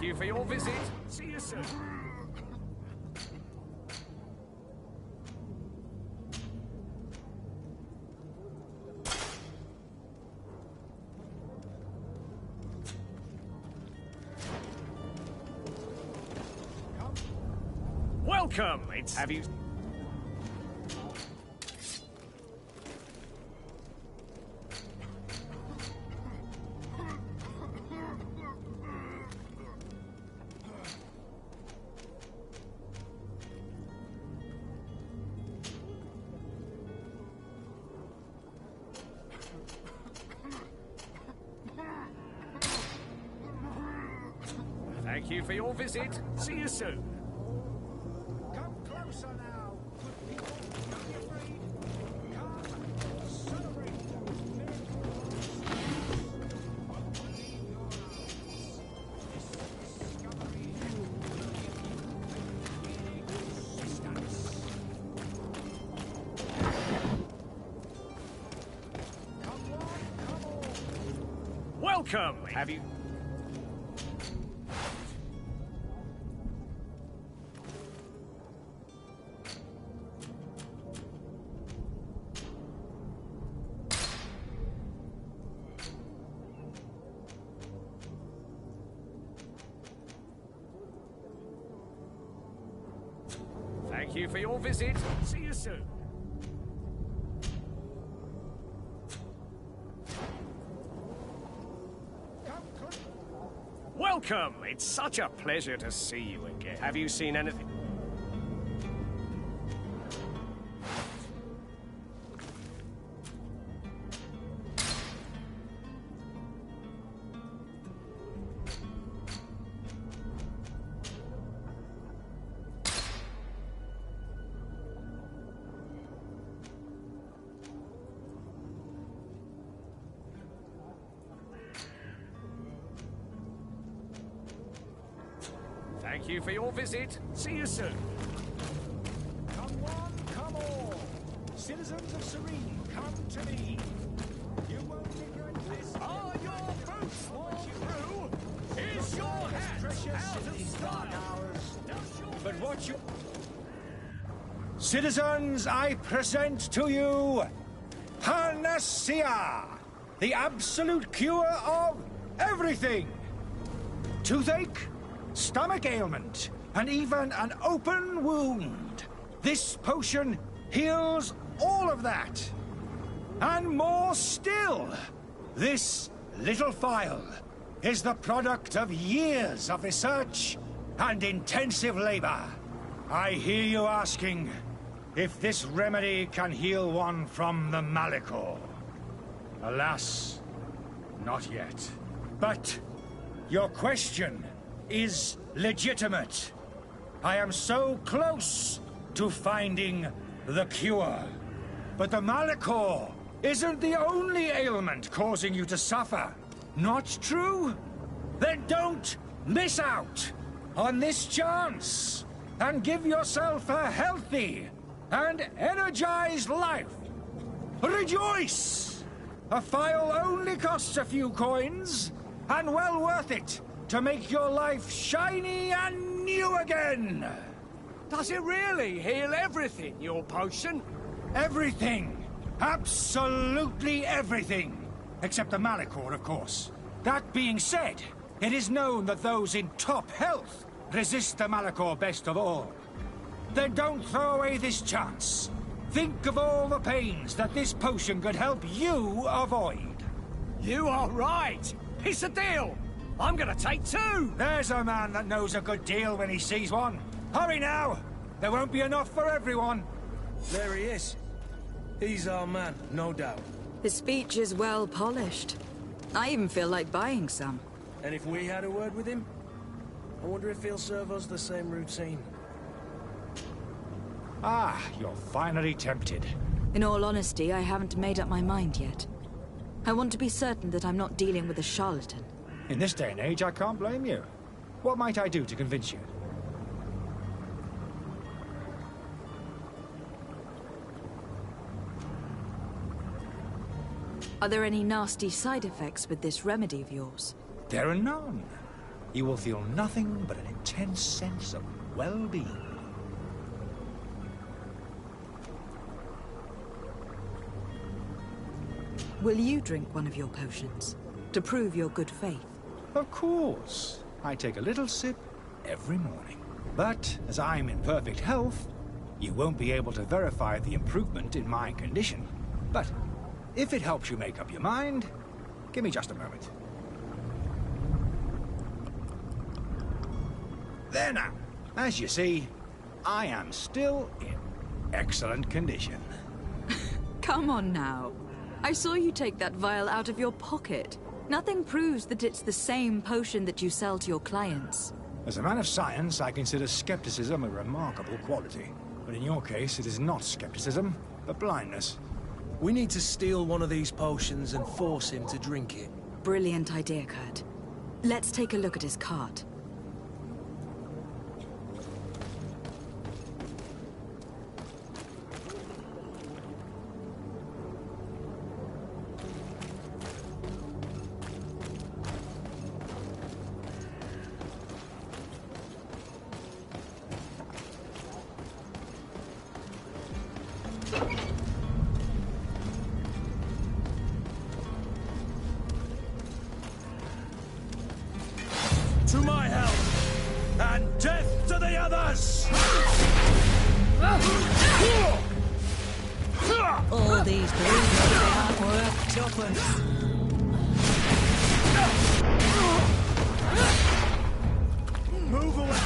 Speaker 5: you for your visit. See you soon. Welcome! Have you... Thank you for your visit. See you soon.
Speaker 12: Come closer now. Good people, don't be afraid. Come, celebrate those
Speaker 5: Welcome! Have you... Thank you for your visit. See you soon. Welcome! It's such a pleasure to see you again. Have you seen anything? Thank you for your visit. See you soon.
Speaker 12: Come one, come all. Citizens of Serene, come to me. You won't regret this.
Speaker 5: Are your boots worn through? Is your hat out of style?
Speaker 12: But what you... Citizens, I present to you Panacea, the absolute cure of everything. Toothache, stomach ailment, and even an open wound. This potion heals all of that. And more still. This little phial is the product of years of research and intensive labor. I hear you asking if this remedy can heal one from the Malachor. Alas, not yet. But your question is legitimate. I am so close to finding the cure. But the Malachor isn't the only ailment causing you to suffer. Not true? Then don't miss out on this chance and give yourself a healthy and energized life. Rejoice! A phial only costs a few coins, and well worth it to make your life shiny and new again.
Speaker 9: Does it really heal everything, your potion?
Speaker 12: Everything. Absolutely everything. Except the Malachor, of course. That being said, it is known that those in top health resist the Malachor best of all. Then don't throw away this chance. Think of all the pains that this potion could help you avoid.
Speaker 9: You are right. It's a deal. I'm gonna take two.
Speaker 12: There's a man that knows a good deal when he sees one. Hurry now. There won't be enough for everyone.
Speaker 3: There he is. He's our man, no doubt.
Speaker 1: His speech is well polished. I even feel like buying some.
Speaker 3: And if we had a word with him, I wonder if he'll serve us the same routine.
Speaker 12: Ah, you're finally tempted.
Speaker 1: In all honesty, I haven't made up my mind yet. I want to be certain that I'm not dealing with a charlatan.
Speaker 12: In this day and age, I can't blame you. What might I do to convince you?
Speaker 1: Are there any nasty side effects with this remedy of yours?
Speaker 12: There are none.
Speaker 14: You will feel nothing but an intense sense of well-being.
Speaker 1: Will you drink one of your potions to prove your good faith?
Speaker 14: Of course. I take a little sip every morning. But as I'm in perfect health, you won't be able to verify the improvement in my condition. But if it helps you make up your mind, give me just a moment. There now. As you see, I am still in excellent condition.
Speaker 1: Come on now. I saw you take that vial out of your pocket. Nothing proves that it's the same potion that you sell to your clients.
Speaker 14: As a man of science, I consider skepticism a remarkable quality. But in your case, it is not skepticism, but blindness.
Speaker 3: We need to steal one of these potions and force him to drink it.
Speaker 1: Brilliant idea, Kurt. Let's take a look at his cart.
Speaker 3: To my help, and death to the others!
Speaker 15: All these believers aren't worth twopence.
Speaker 3: Move away!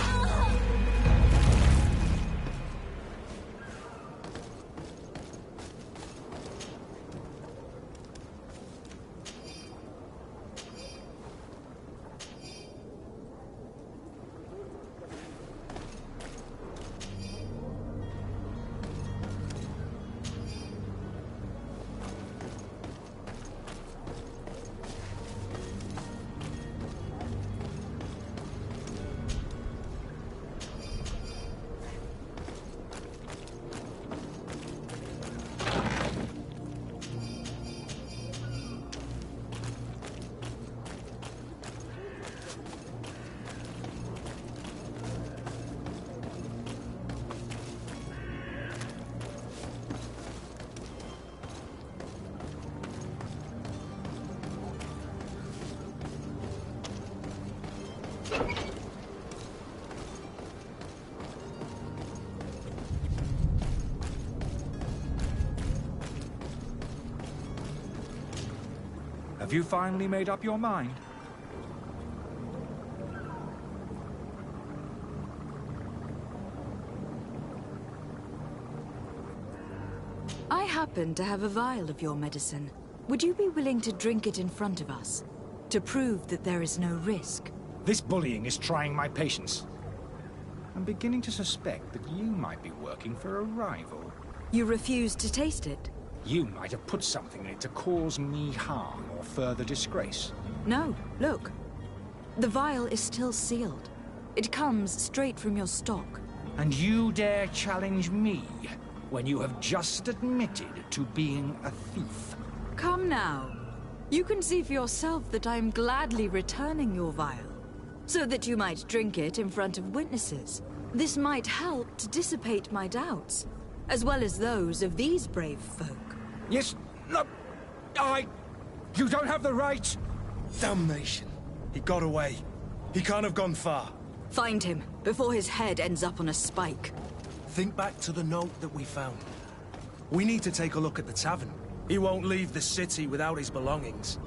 Speaker 14: Have you finally made up your mind?
Speaker 1: I happen to have a vial of your medicine. Would you be willing to drink it in front of us? To prove that there is no risk?
Speaker 14: This bullying is trying my patience. I'm beginning to suspect that you might be working for a rival.
Speaker 1: You refuse to taste it?
Speaker 14: You might have put something in it to cause me harm or further disgrace.
Speaker 1: No, look. The vial is still sealed. It comes straight from your stock.
Speaker 14: And you dare challenge me when you have just admitted to being a thief?
Speaker 1: Come now. You can see for yourself that I'm gladly returning your vial, so that you might drink it in front of witnesses. This might help to dissipate my doubts, as well as those of these brave folk.
Speaker 14: Yes, no, you don't have the right.
Speaker 3: Damnation. He got away. He can't have gone far.
Speaker 1: Find him, before his head ends up on a spike.
Speaker 3: Think back to the note that we found. We need to take a look at the tavern. He won't leave the city without his belongings.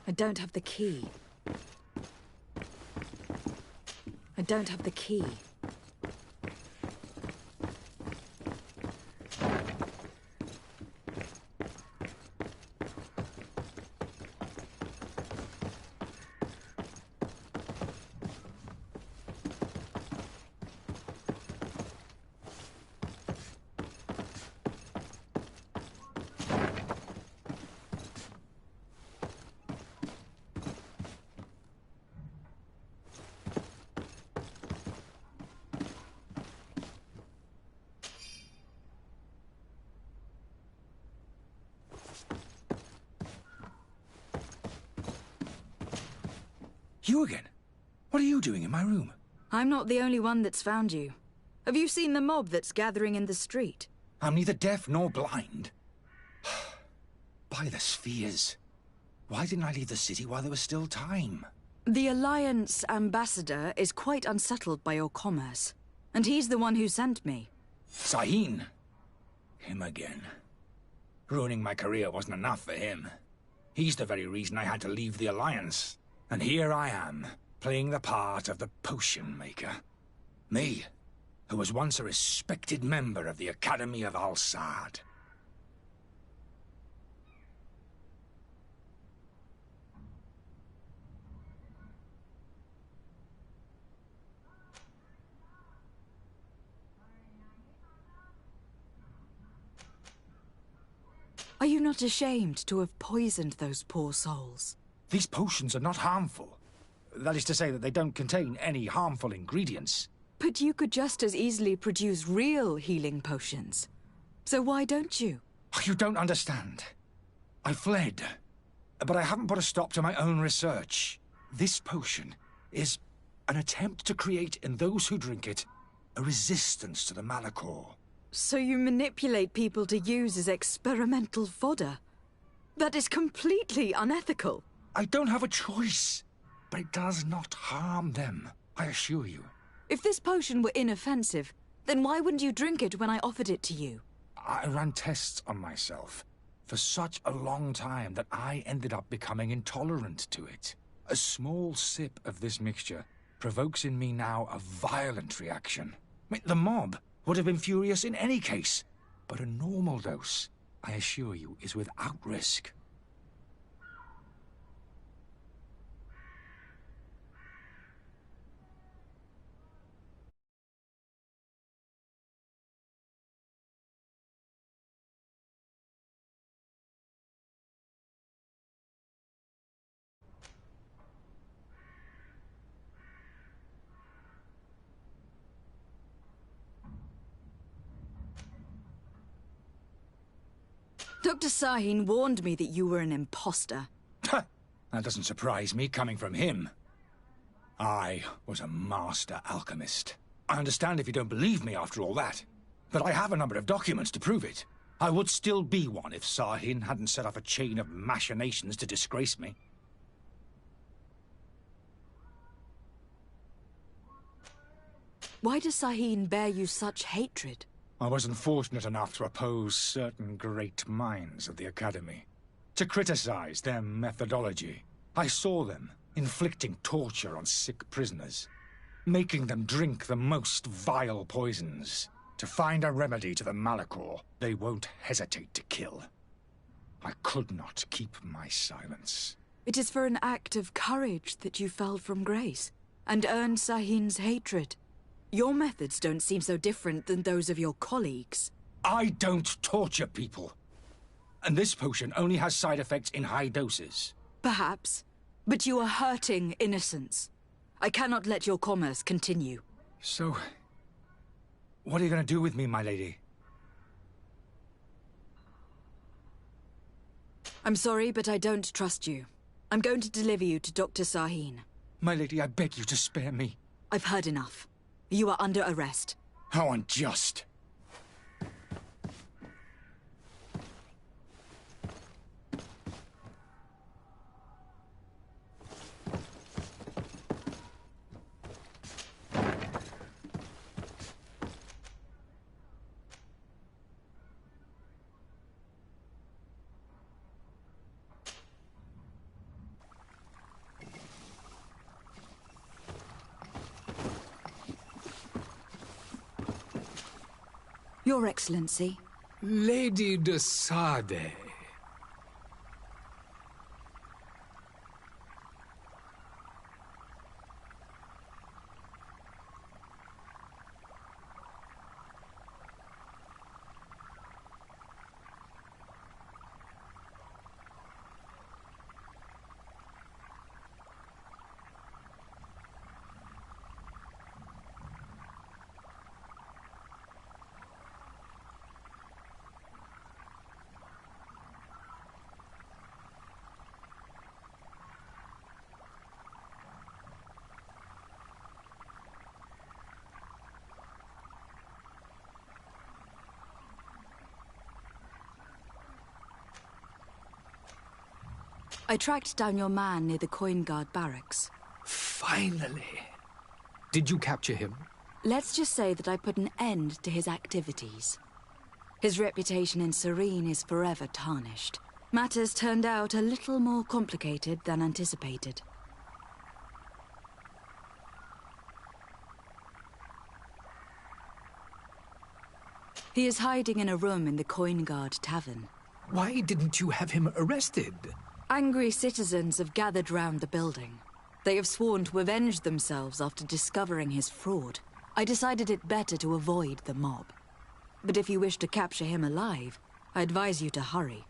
Speaker 1: I don't have the key. I don't have the key.
Speaker 14: You again? What are you doing in my room?
Speaker 1: I'm not the only one that's found you. Have you seen the mob that's gathering in the street?
Speaker 14: I'm neither deaf nor blind. By the spheres. Why didn't I leave the city while there was still time?
Speaker 1: The Alliance ambassador is quite unsettled by your commerce. And he's the one who sent me.
Speaker 14: Sahin. Him again. Ruining my career wasn't enough for him. He's the very reason I had to leave the Alliance. And here I am, playing the part of the potion maker. Me, who was once a respected member of the Academy of Al-Saad.
Speaker 1: Are you not ashamed to have poisoned those poor souls?
Speaker 14: These potions are not harmful. That is to say that they don't contain any harmful ingredients.
Speaker 1: But you could just as easily produce real healing potions. So why don't you?
Speaker 14: You don't understand. I fled. But I haven't put a stop to my own research. This potion is an attempt to create in those who drink it a resistance to the Malachor.
Speaker 1: So you manipulate people to use as experimental fodder? That is completely unethical.
Speaker 14: I don't have a choice, but it does not harm them, I assure you.
Speaker 1: If this potion were inoffensive, then why wouldn't you drink it when I offered it to you?
Speaker 14: I ran tests on myself for such a long time that I ended up becoming intolerant to it. A small sip of this mixture provokes in me now a violent reaction. The mob would have been furious in any case, but a normal dose, I assure you, is without risk.
Speaker 1: Dr. Sahin warned me that you were an imposter.
Speaker 14: That doesn't surprise me, coming from him. I was a master alchemist. I understand if you don't believe me after all that, but I have a number of documents to prove it. I would still be one if Sahin hadn't set off a chain of machinations to disgrace me.
Speaker 1: Why does Sahin bear you such hatred?
Speaker 14: I wasn't fortunate enough to oppose certain great minds of the Academy, to criticize their methodology. I saw them inflicting torture on sick prisoners, making them drink the most vile poisons. To find a remedy to the Malachor, they won't hesitate to kill. I could not keep my silence.
Speaker 1: It is for an act of courage that you fell from grace, and earned Sahin's hatred. Your methods don't seem so different than those of your colleagues.
Speaker 14: I don't torture people. And this potion only has side effects in high doses.
Speaker 1: Perhaps, but you are hurting innocents. I cannot let your commerce continue.
Speaker 14: So, what are you going to do with me, my lady?
Speaker 1: I'm sorry, but I don't trust you. I'm going to deliver you to Dr. Sahin.
Speaker 14: My lady, I beg you to spare me.
Speaker 1: I've heard enough. You are under arrest.
Speaker 14: How unjust.
Speaker 1: Your Excellency.
Speaker 13: Lady de Sade.
Speaker 1: I tracked down your man near the Coin Guard barracks.
Speaker 13: Finally. Did you capture him?
Speaker 1: Let's just say that I put an end to his activities. His reputation in Serene is forever tarnished. Matters turned out a little more complicated than anticipated. He is hiding in a room in the Coin Guard Tavern.
Speaker 13: Why didn't you have him arrested?
Speaker 1: Angry citizens have gathered round the building. They have sworn to avenge themselves after discovering his fraud. I decided it better to avoid the mob. But if you wish to capture him alive, I advise you to hurry.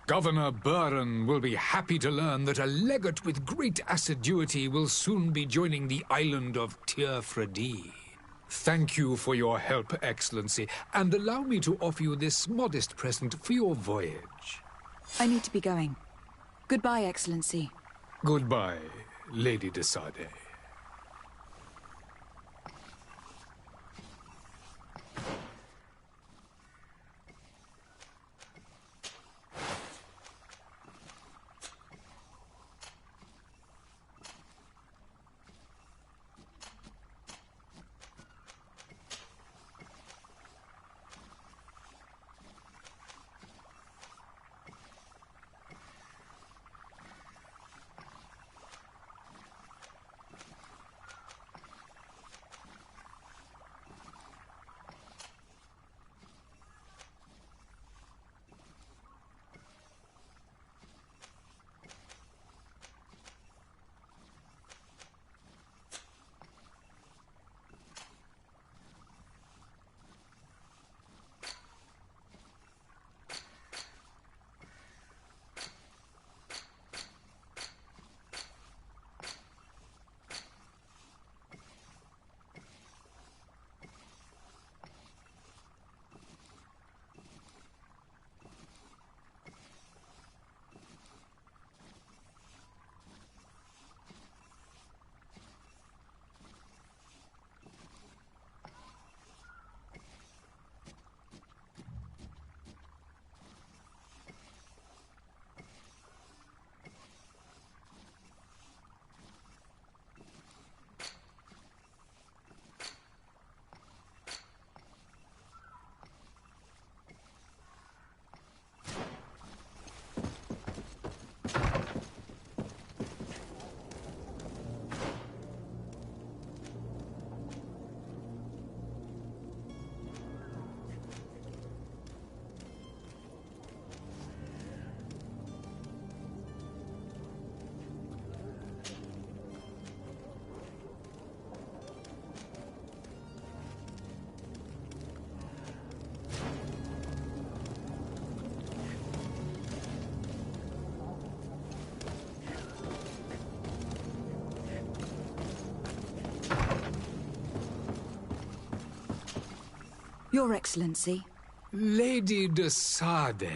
Speaker 13: Governor Buren will be happy to learn that a legate with great assiduity will soon be joining the island of Teofredi. Thank you for your help, Excellency, and allow me to offer you this modest present for your voyage.
Speaker 1: I need to be going. Goodbye, Excellency.
Speaker 13: Goodbye, Lady de Sade.
Speaker 1: Your Excellency.
Speaker 13: Lady de Sade.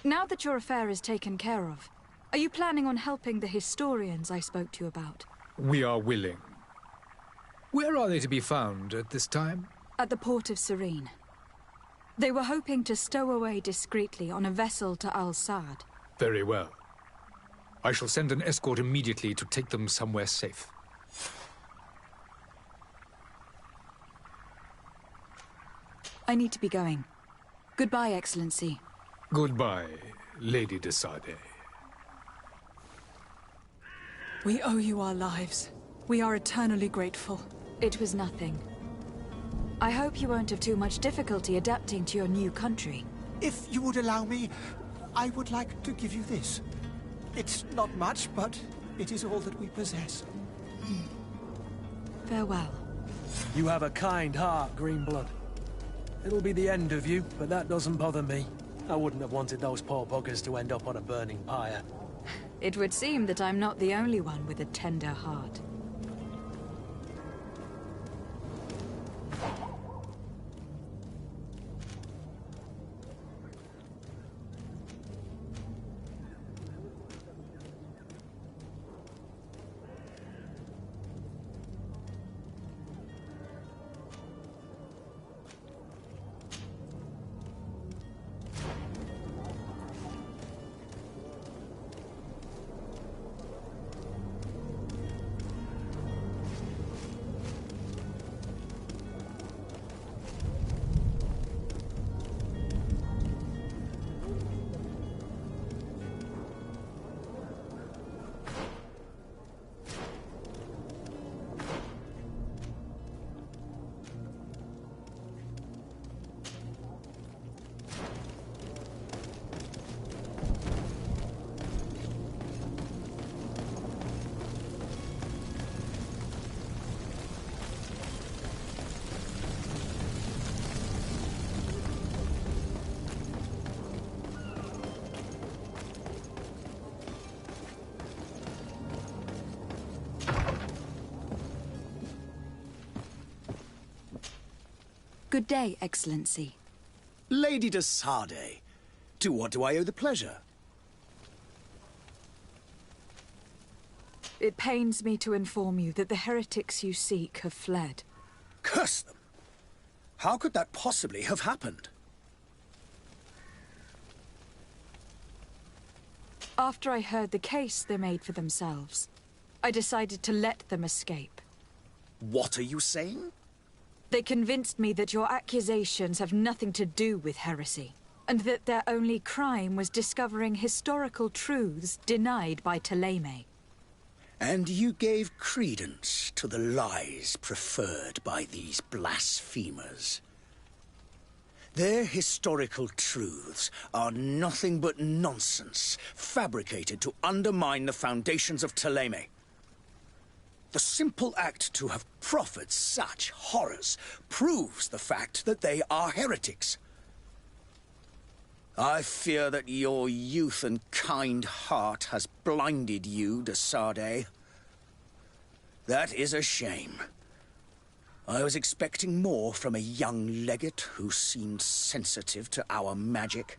Speaker 1: Now that your affair is taken care of, are you planning on helping the historians I spoke to you about?
Speaker 13: We are willing. Where are they to be found at this time?
Speaker 1: At the port of Serene. They were hoping to stow away discreetly on a vessel to Al-Sad.
Speaker 13: Very well. I shall send an escort immediately to take them somewhere safe.
Speaker 1: I need to be going. Goodbye, Excellency.
Speaker 13: Goodbye, Lady de Sade.
Speaker 11: We owe you our lives. We are eternally grateful.
Speaker 1: It was nothing. I hope you won't have too much difficulty adapting to your new country.
Speaker 12: If you would allow me, I would like to give you this. It's not much, but it is all that we possess.
Speaker 1: Farewell.
Speaker 3: You have a kind heart, Greenblood. It'll be the end of you, but that doesn't bother me. I wouldn't have wanted those poor buggers to end up on a burning pyre.
Speaker 1: It would seem that I'm not the only one with a tender heart. Good day, Excellency.
Speaker 2: Lady de Sardet, to what do I owe the pleasure?
Speaker 1: It pains me to inform you that the heretics you seek have fled.
Speaker 2: Curse them! How could that possibly have happened?
Speaker 1: After I heard the case they made for themselves, I decided to let them escape.
Speaker 2: What are you saying?
Speaker 1: They convinced me that your accusations have nothing to do with heresy, and that their only crime was discovering historical truths denied by Thélème.
Speaker 2: And you gave credence to the lies preferred by these blasphemers. Their historical truths are nothing but nonsense, fabricated to undermine the foundations of Thélème. The simple act to have proffered such horrors proves the fact that they are heretics. I fear that your youth and kind heart has blinded you, de Sardet. That is a shame. I was expecting more from a young legate who seemed sensitive to our magic.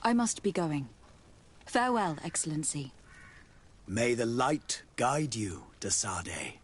Speaker 1: I must be going. Farewell, Excellency.
Speaker 2: May the light guide you, de Sardet.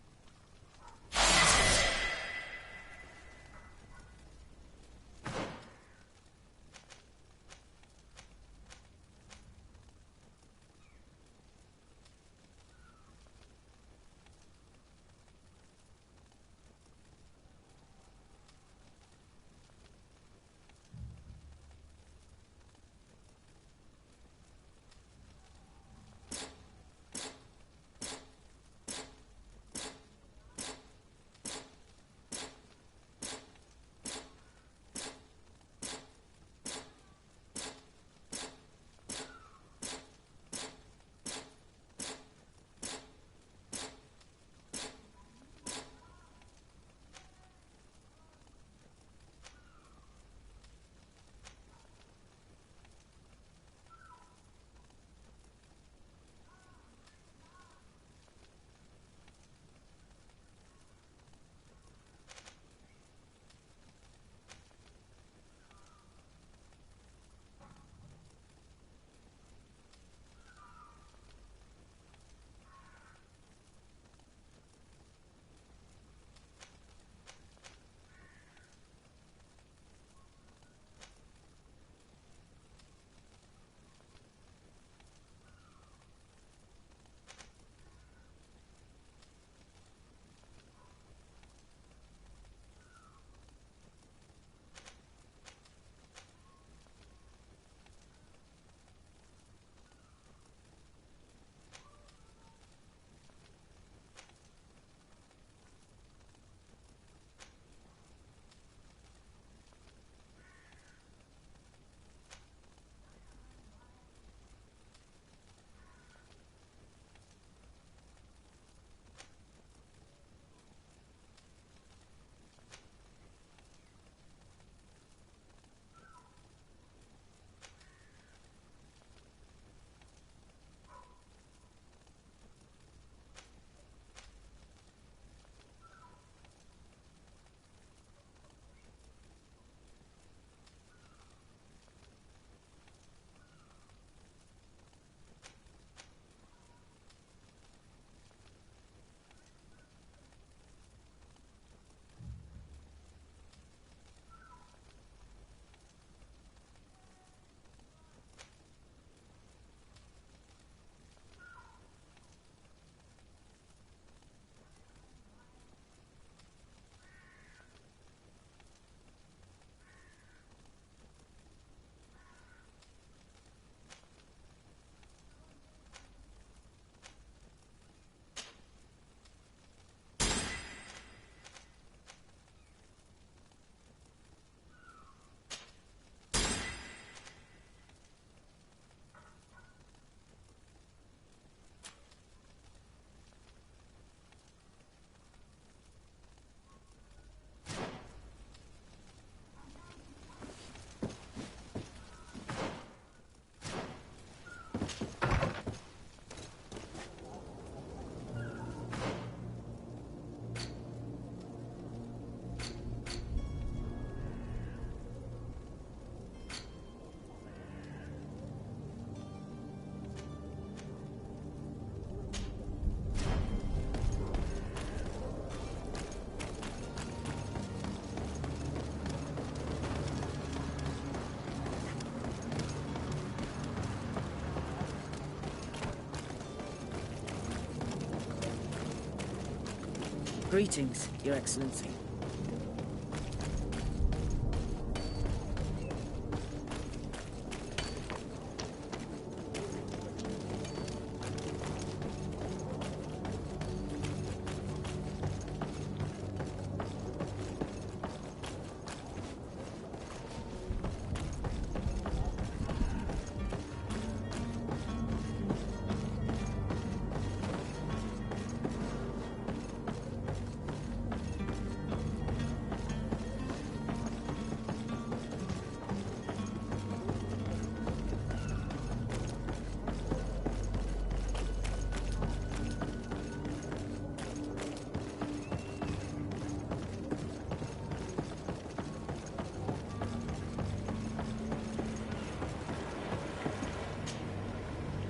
Speaker 16: Greetings, Your Excellency.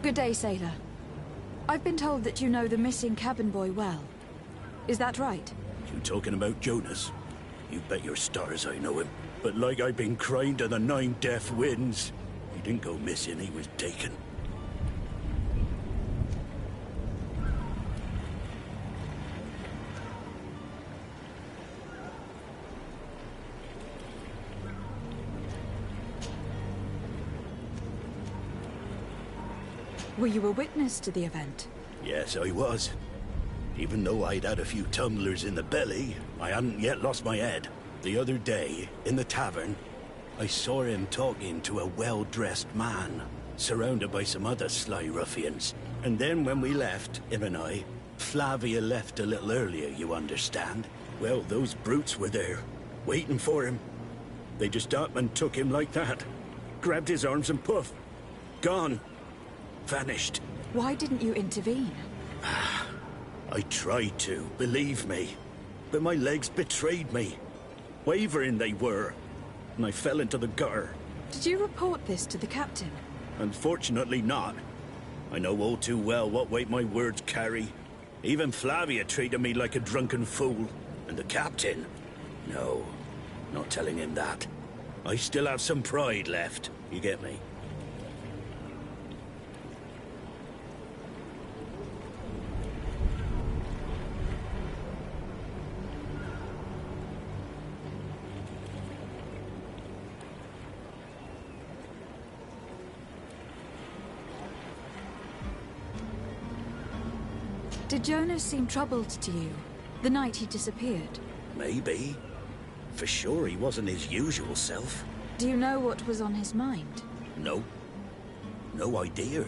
Speaker 1: Good day, sailor. I've been told that you know the missing cabin boy well. Is that right?
Speaker 17: You talking about Jonas? You bet your stars I know him. But like I've been crying to the 9 deaf winds, he didn't go missing, he was taken.
Speaker 1: Were you a witness to the event?
Speaker 17: Yes, I was. Even though I'd had a few tumblers in the belly, I hadn't yet lost my head. The other day, in the tavern, I saw him talking to a well-dressed man, surrounded by some other sly ruffians. And then when we left, him and I, Flavia left a little earlier, you understand? Well, those brutes were there, waiting for him. They just up and took him like that. Grabbed his arms and poof, gone. Vanished.
Speaker 1: Why didn't you intervene?
Speaker 17: I tried to, believe me. But my legs betrayed me. Wavering they were. And I fell into the gutter.
Speaker 1: Did you report this to the captain?
Speaker 17: Unfortunately not. I know all too well what weight my words carry. Even Flavia treated me like a drunken fool. And the captain? No, not telling him that. I still have some pride left. You get me?
Speaker 1: Did Jonas seem troubled to you, the night he disappeared?
Speaker 17: Maybe. For sure he wasn't his usual self.
Speaker 1: Do you know what was on his mind?
Speaker 17: No. No idea.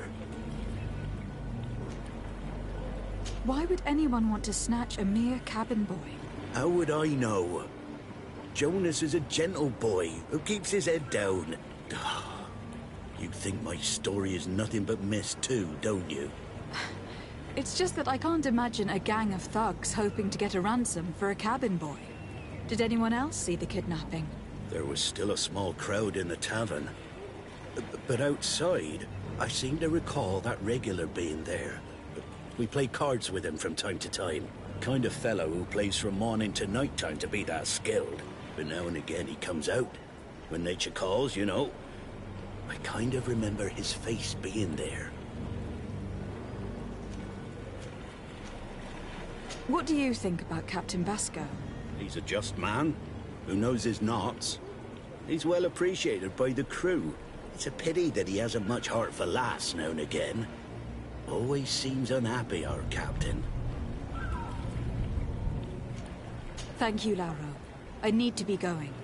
Speaker 1: Why would anyone want to snatch a mere cabin boy?
Speaker 17: How would I know? Jonas is a gentle boy who keeps his head down. You think my story is nothing but mist too, don't you?
Speaker 1: It's just that I can't imagine a gang of thugs hoping to get a ransom for a cabin boy. Did anyone else see the kidnapping?
Speaker 17: There was still a small crowd in the tavern. But outside, I seem to recall that regular being there. We play cards with him from time to time. Kind of fellow who plays from morning to night time to be that skilled. But now and again he comes out. When nature calls, you know. I kind of remember his face being there.
Speaker 1: What do you think about Captain Basco?
Speaker 17: He's a just man, who knows his knots. He's well appreciated by the crew. It's a pity that he hasn't much heart for lass now and again. Always seems unhappy, our captain.
Speaker 1: Thank you, Lauro. I need to be going.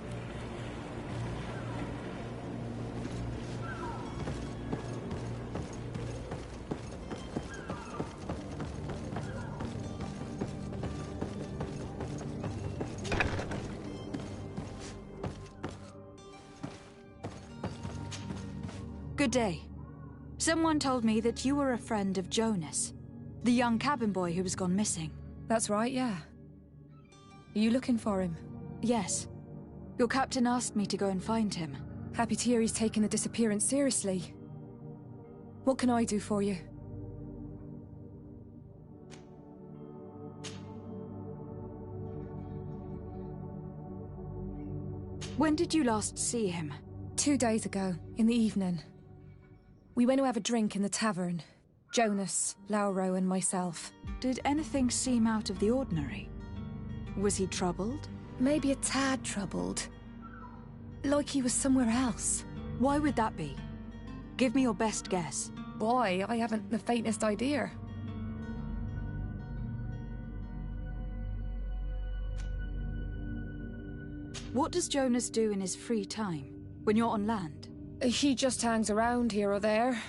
Speaker 1: Good day. Someone told me that you were a friend of Jonas, the young cabin boy who was gone missing.
Speaker 18: That's right, yeah. Are you looking for him?
Speaker 1: Yes. Your captain asked me to go and find him.
Speaker 18: Happy to hear he's taken the disappearance seriously. What can I do for you?
Speaker 1: When did you last see him?
Speaker 18: 2 days ago, in the evening. We went to have a drink in the tavern. Jonas, Lauro and myself.
Speaker 1: Did anything seem out of the ordinary? Was he troubled?
Speaker 18: Maybe a tad troubled. Like he was somewhere else.
Speaker 1: Why would that be? Give me your best guess.
Speaker 18: Boy, I haven't the faintest idea.
Speaker 1: What does Jonas do in his free time, when you're on land?
Speaker 18: He just hangs around here or there.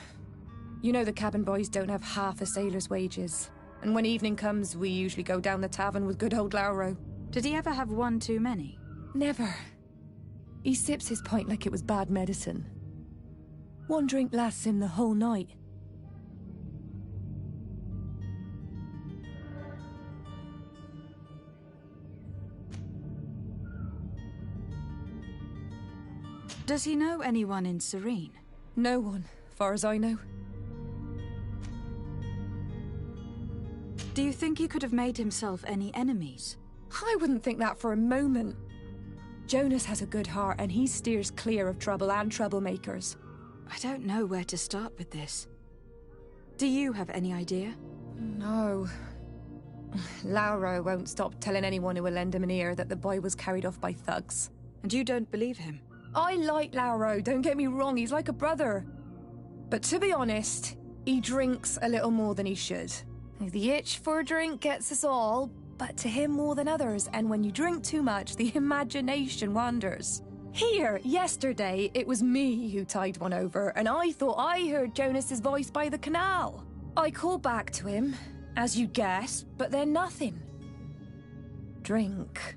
Speaker 18: You know the cabin boys don't have half a sailor's wages. And when evening comes, we usually go down the tavern with good old Lauro.
Speaker 1: Did he ever have one too many?
Speaker 18: Never. He sips his pint like it was bad medicine. One drink lasts him the whole night.
Speaker 1: Does he know anyone in Serene?
Speaker 18: No one, far as I know.
Speaker 1: Do you think he could have made himself any enemies?
Speaker 18: I wouldn't think that for a moment. Jonas has a good heart and he steers clear of trouble and troublemakers.
Speaker 1: I don't know where to start with this. Do you have any idea?
Speaker 18: No. Lauro won't stop telling anyone who will lend him an ear that the boy was carried off by thugs.
Speaker 1: And you don't believe him?
Speaker 18: I like Lauro, don't get me wrong, he's like a brother. But to be honest, he drinks a little more than he should. The itch for a drink gets us all, but to him more than others, and when you drink too much, the imagination wanders. Here, yesterday, it was me who tied one over, and I thought I heard Jonas's voice by the canal. I called back to him, as you guessed, but then nothing. Drink.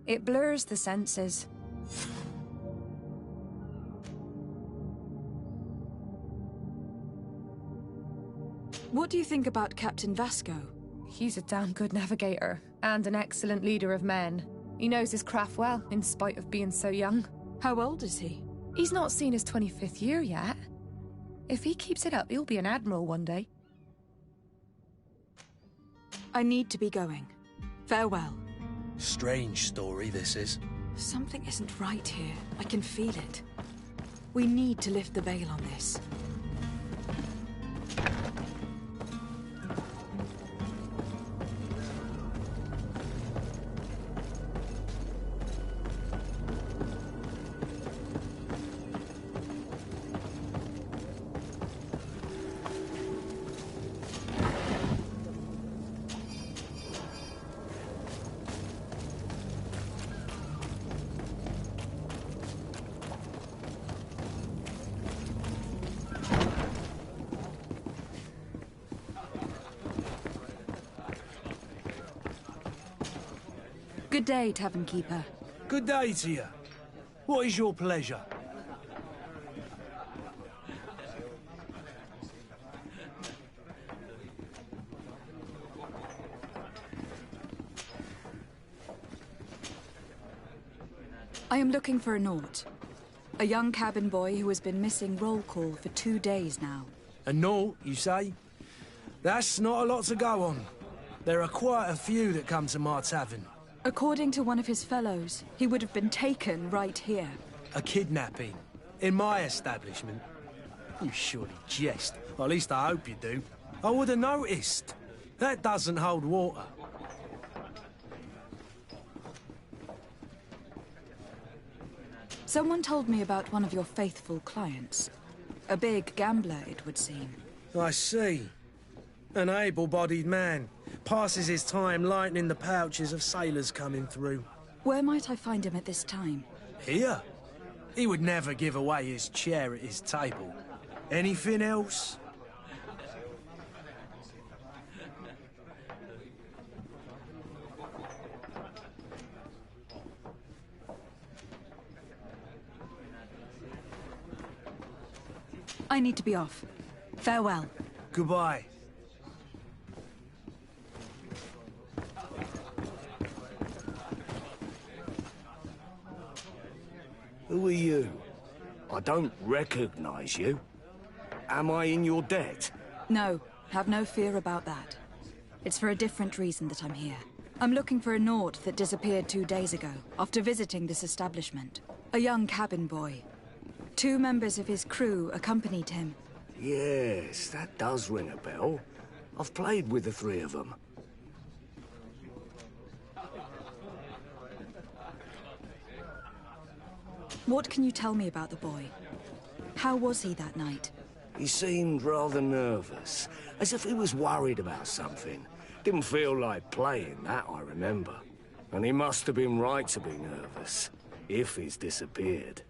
Speaker 18: It blurs the senses.
Speaker 1: What do you think about Captain Vasco?
Speaker 18: He's a damn good navigator, and an excellent leader of men. He knows his craft well, in spite of being so young.
Speaker 1: How old is he?
Speaker 18: He's not seen his 25th year yet. If he keeps it up, he'll be an admiral one day.
Speaker 1: I need to be going. Farewell.
Speaker 3: Strange story, this is.
Speaker 1: Something isn't right here. I can feel it. We need to lift the veil on this. Good day, Tavern Keeper.
Speaker 3: Good day to you. What is your pleasure?
Speaker 1: I am looking for a Naut. A young cabin boy who has been missing roll call for 2 days now.
Speaker 3: A Naut, you say? That's not a lot to go on. There are quite a few that come to my tavern.
Speaker 1: According to one of his fellows, he would have been taken right here.
Speaker 3: A kidnapping? In my establishment? You surely jest. Or at least I hope you do. I would have noticed. That doesn't hold water.
Speaker 1: Someone told me about one of your faithful clients. A big gambler, it would seem.
Speaker 3: I see. An able-bodied man. Passes his time lightening the pouches of sailors coming through.
Speaker 1: Where might I find him at this time?
Speaker 3: Here? He would never give away his chair at his table. Anything else?
Speaker 1: I need to be off. Farewell.
Speaker 3: Goodbye.
Speaker 16: Who are you? I don't recognize you. Am I in your debt?
Speaker 1: No, have no fear about that. It's for a different reason that I'm here. I'm looking for a Naut that disappeared 2 days ago, after visiting this establishment. A young cabin boy. 2 members of his crew accompanied him.
Speaker 16: Yes, that does ring a bell. I've played with the 3 of them.
Speaker 1: What can you tell me about the boy? How was he that night?
Speaker 16: He seemed rather nervous, as if he was worried about something. Didn't feel like playing, that I remember. And he must have been right to be nervous, if he's disappeared.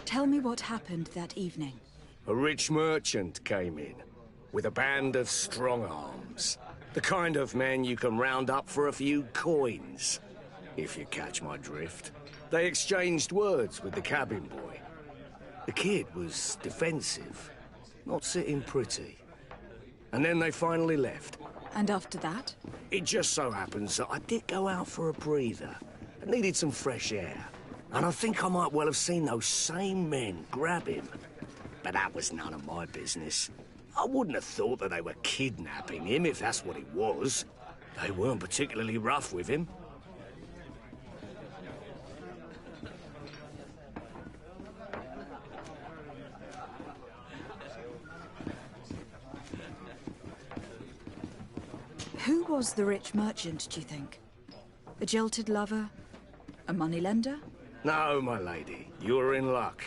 Speaker 1: Tell me what happened that evening.
Speaker 16: A rich merchant came in, with a band of strong arms. The kind of men you can round up for a few coins, if you catch my drift. They exchanged words with the cabin boy. The kid was defensive, not sitting pretty. And then they finally left.
Speaker 1: And after that?
Speaker 16: It just so happens that I did go out for a breather. I needed some fresh air. And I think I might well have seen those same men grab him. But that was none of my business. I wouldn't have thought that they were kidnapping him, if that's what it was. They weren't particularly rough with him.
Speaker 1: Who was the rich merchant, do you think? A jilted lover? A moneylender?
Speaker 16: No, my lady, you're in luck.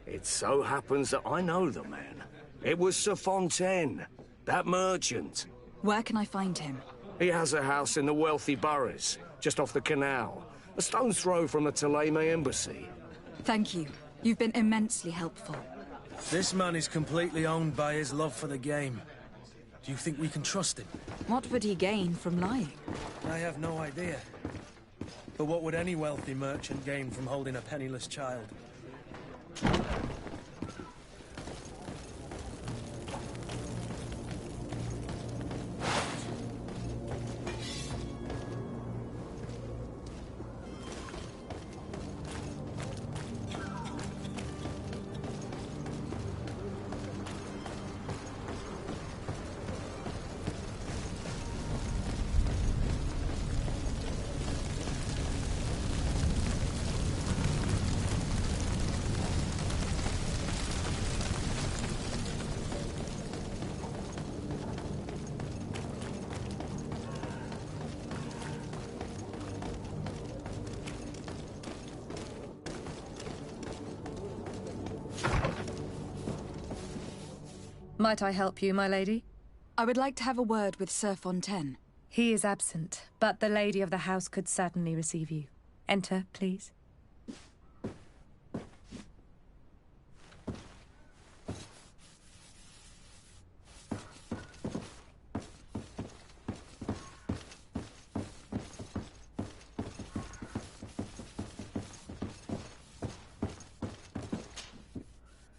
Speaker 16: It so happens that I know the man. It was Sir Fontaine, that merchant.
Speaker 1: Where can I find him?
Speaker 16: He has a house in the wealthy boroughs, just off the canal. A stone's throw from the Thélème embassy.
Speaker 1: Thank you. You've been immensely helpful.
Speaker 3: This man is completely owned by his love for the game. Do you think we can trust him?
Speaker 1: What would he gain from lying?
Speaker 3: I have no idea. But what would any wealthy merchant gain from holding a penniless child?
Speaker 18: Might I help you, my lady?
Speaker 1: I would like to have a word with Sir Fontaine.
Speaker 18: He is absent, but the lady of the house could certainly receive you. Enter, please.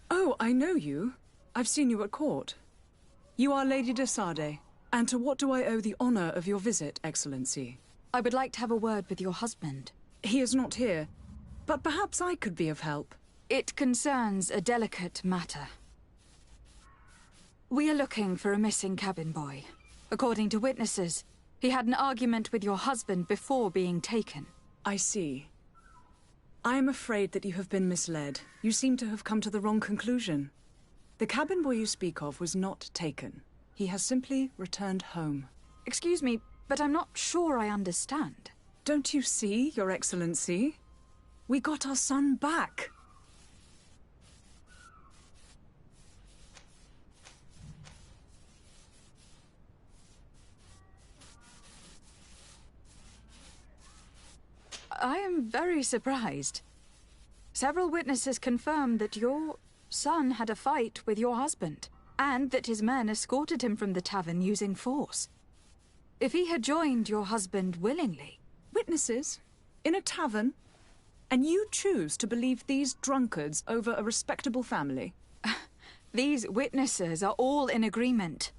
Speaker 11: Oh, I know you. I've seen you at court. You are Lady de Sardet. And to what do I owe the honor of your visit, Excellency?
Speaker 1: I would like to have a word with your husband.
Speaker 11: He is not here, but perhaps I could be of help.
Speaker 1: It concerns a delicate matter. We are looking for a missing cabin boy. According to witnesses, he had an argument with your husband before being taken.
Speaker 11: I see. I am afraid that you have been misled. You seem to have come to the wrong conclusion. The cabin boy you speak of was not taken. He has simply returned home.
Speaker 1: Excuse me, but I'm not sure I understand.
Speaker 11: Don't you see, Your Excellency? We got our son back.
Speaker 1: I am very surprised. Several witnesses confirmed that your son had a fight with your husband, and that his men escorted him from the tavern using force. If he had joined your husband willingly...
Speaker 11: Witnesses? In a tavern? And you choose to believe these drunkards over a respectable family?
Speaker 1: These witnesses are all in agreement,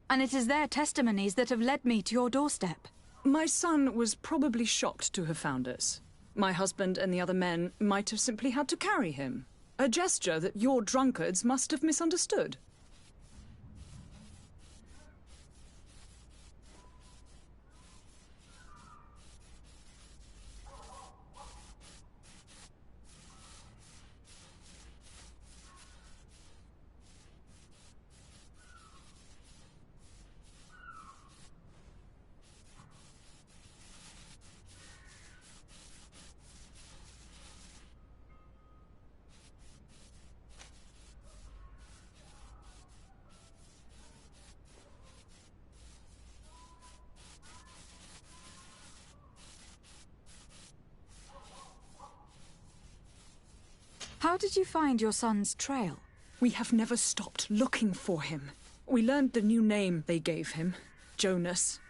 Speaker 1: and it is their testimonies that have led me to your doorstep.
Speaker 11: My son was probably shocked to have found us. My husband and the other men might have simply had to carry him. A gesture that your drunkards must have misunderstood.
Speaker 1: How did you find your son's trail?
Speaker 11: We have never stopped looking for him. We learned the new name they gave him, Jonas.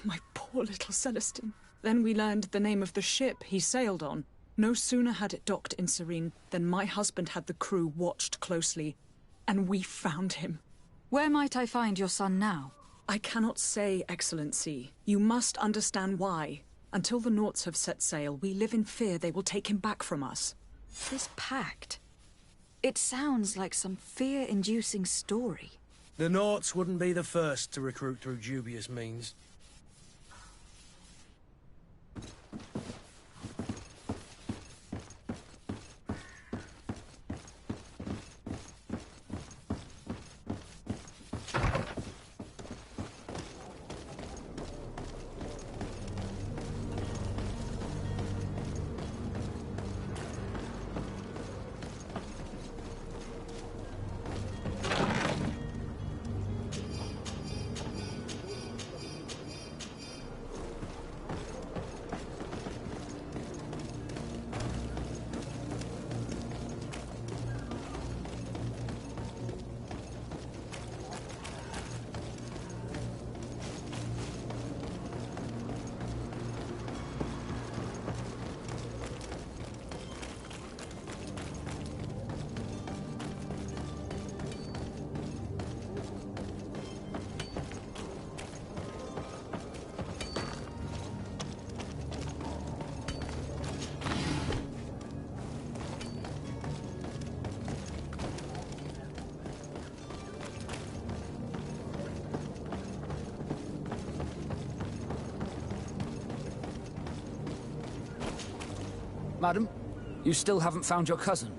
Speaker 11: My poor little Celestine. Then we learned the name of the ship he sailed on. No sooner had it docked in Serene than my husband had the crew watched closely, and we found him.
Speaker 1: Where might I find your son now?
Speaker 11: I cannot say, Excellency. You must understand why. Until the Nauts have set sail, we live in fear they will take him back from us.
Speaker 1: This pact... It sounds like some fear-inducing story.
Speaker 3: The Nauts wouldn't be the first to recruit through dubious means.
Speaker 8: Madam, you still haven't found your cousin.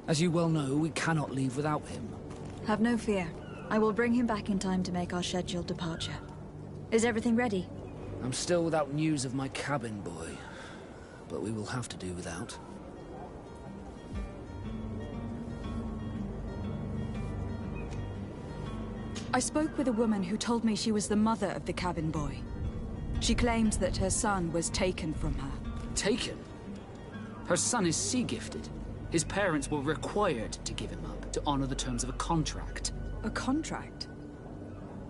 Speaker 8: As you well know, we cannot leave without him.
Speaker 1: Have no fear. I will bring him back in time to make our scheduled departure. Is everything ready?
Speaker 8: I'm still without news of my cabin boy, but we will have to do without.
Speaker 1: I spoke with a woman who told me she was the mother of the cabin boy. She claimed that her son was taken from her.
Speaker 8: Taken? Her son is sea-gifted. His parents were required to give him up to honor the terms of a contract.
Speaker 1: A contract?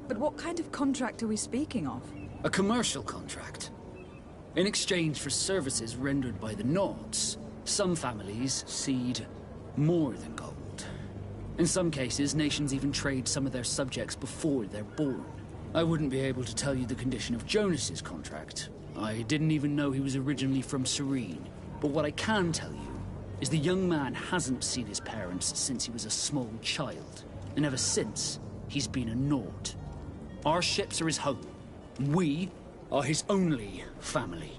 Speaker 1: But what kind of contract are we speaking of?
Speaker 8: A commercial contract. In exchange for services rendered by the Nauts, some families cede more than gold. In some cases, nations even trade some of their subjects before they're born. I wouldn't be able to tell you the condition of Jonas's contract. I didn't even know he was originally from Serene. But what I can tell you is the young man hasn't seen his parents since he was a small child. And ever since, he's been a Naut. Our ships are his home. We are his only family.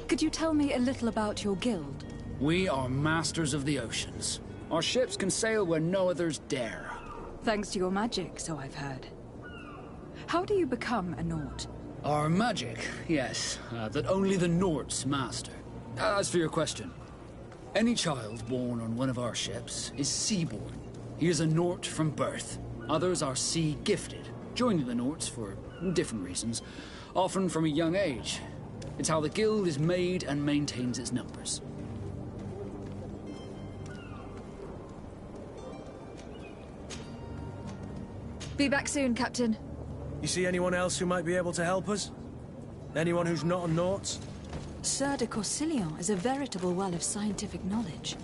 Speaker 1: Could you tell me a little about your guild?
Speaker 8: We are masters of the oceans. Our ships can sail where no others dare.
Speaker 1: Thanks to your magic, so I've heard. How do you become a Naut?
Speaker 8: Our magic, yes, that only the Nauts master. As for your question, any child born on one of our ships is sea-born. He is a Naut from birth. Others are sea-gifted, joining the Nauts for different reasons, often from a young age. It's how the guild is made and maintains its numbers.
Speaker 1: Be back soon, Captain.
Speaker 3: You see anyone else who might be able to help us? Anyone who's not a Naut?
Speaker 1: Sir de Corsilion is a veritable well of scientific knowledge.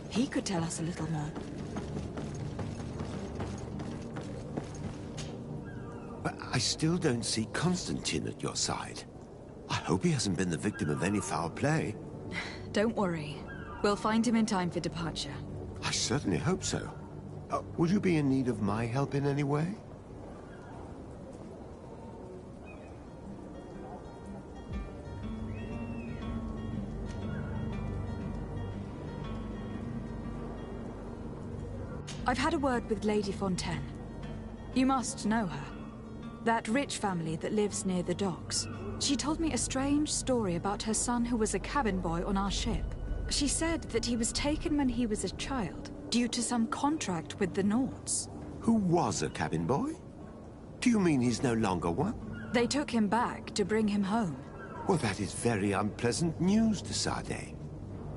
Speaker 1: He could tell us a little more.
Speaker 7: But I still don't see Constantine at your side. I hope he hasn't been the victim of any foul play.
Speaker 1: Don't worry. We'll find him in time for departure.
Speaker 7: I certainly hope so. Would you be in need of my help in any way?
Speaker 1: I've had a word with Lady Fontaine. You must know her. That rich family that lives near the docks. She told me a strange story about her son who was a cabin boy on our ship. She said that he was taken when he was a child, due to some contract with the Nauts.
Speaker 7: Who was a cabin boy? Do you mean he's no longer one?
Speaker 1: They took him back to bring him home.
Speaker 7: Well, that is very unpleasant news, de Sardet.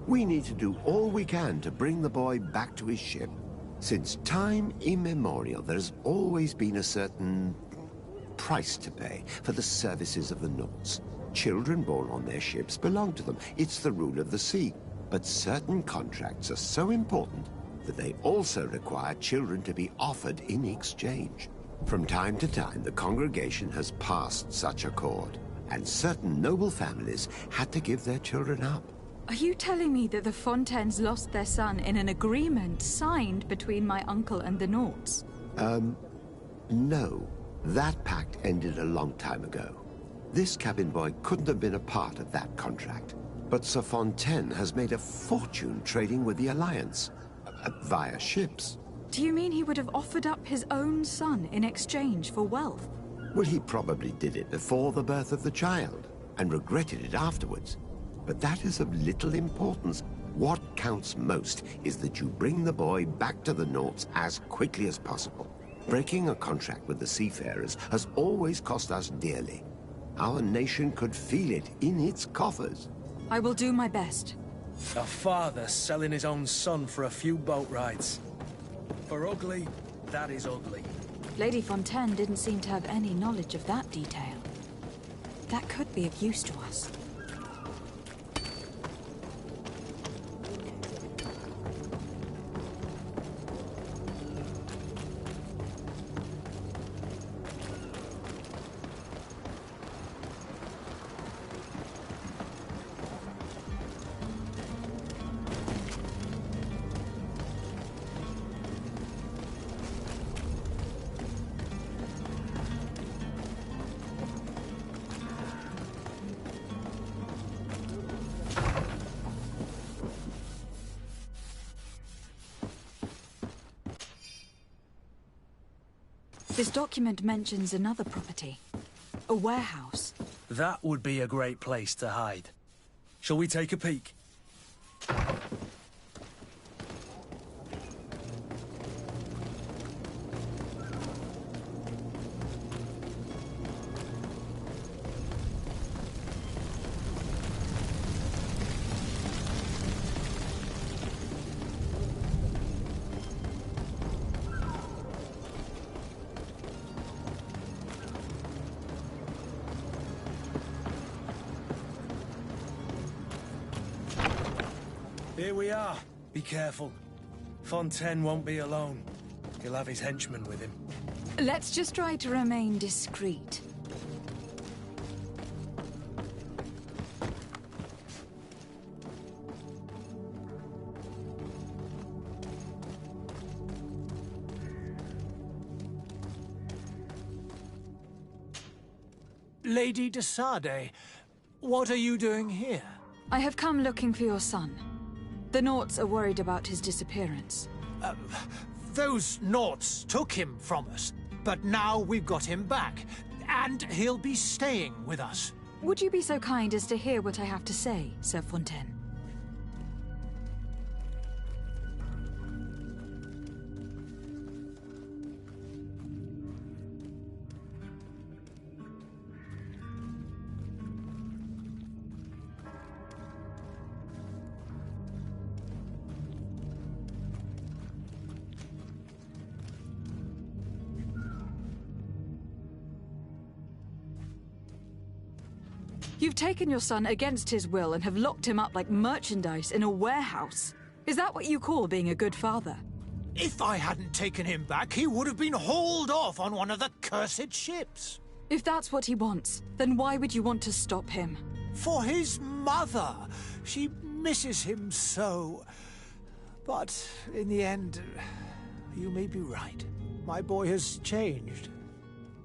Speaker 7: We need to do all we can to bring the boy back to his ship. Since time immemorial, there has always been a certain price to pay for the services of the Nauts. Children born on their ships belong to them. It's the rule of the sea. But certain contracts are so important that they also require children to be offered in exchange. From time to time, the congregation has passed such accord, and certain noble families had to give their children up.
Speaker 1: Are you telling me that the Fontaines lost their son in an agreement signed between my uncle and the Nauts?
Speaker 7: No. That pact ended a long time ago. This cabin boy couldn't have been a part of that contract. But Sir Fontaine has made a fortune trading with the Alliance, via ships.
Speaker 1: Do you mean he would have offered up his own son in exchange for wealth?
Speaker 7: Well, he probably did it before the birth of the child, and regretted it afterwards. But that is of little importance. What counts most is that you bring the boy back to the Nauts as quickly as possible. Breaking a contract with the seafarers has always cost us dearly. Our nation could feel it in its coffers.
Speaker 1: I will do my best.
Speaker 3: A father selling his own son for a few boat rides. For ugly, that is ugly.
Speaker 1: Lady Fontaine didn't seem to have any knowledge of that detail. That could be of use to us. This document mentions another property. A warehouse.
Speaker 3: That would be a great place to hide. Shall we take a peek? Here we are. Be careful. Fontaine won't be alone. He'll have his henchmen with him.
Speaker 1: Let's just try to remain discreet.
Speaker 12: Lady de Sardet, what are you doing here?
Speaker 1: I have come looking for your son. The Nauts are worried about his disappearance.
Speaker 12: Those Nauts took him from us, but now we've got him back, and he'll be staying with us.
Speaker 1: Would you be so kind as to hear what I have to say, Sir Fontaine? You've taken your son against his will and have locked him up like merchandise in a warehouse. Is that what you call being a good father?
Speaker 12: If I hadn't taken him back, he would have been hauled off on one of the cursed ships.
Speaker 1: If that's what he wants, then why would you want to stop him?
Speaker 12: For his mother. She misses him so. But in the end, you may be right. My boy has changed.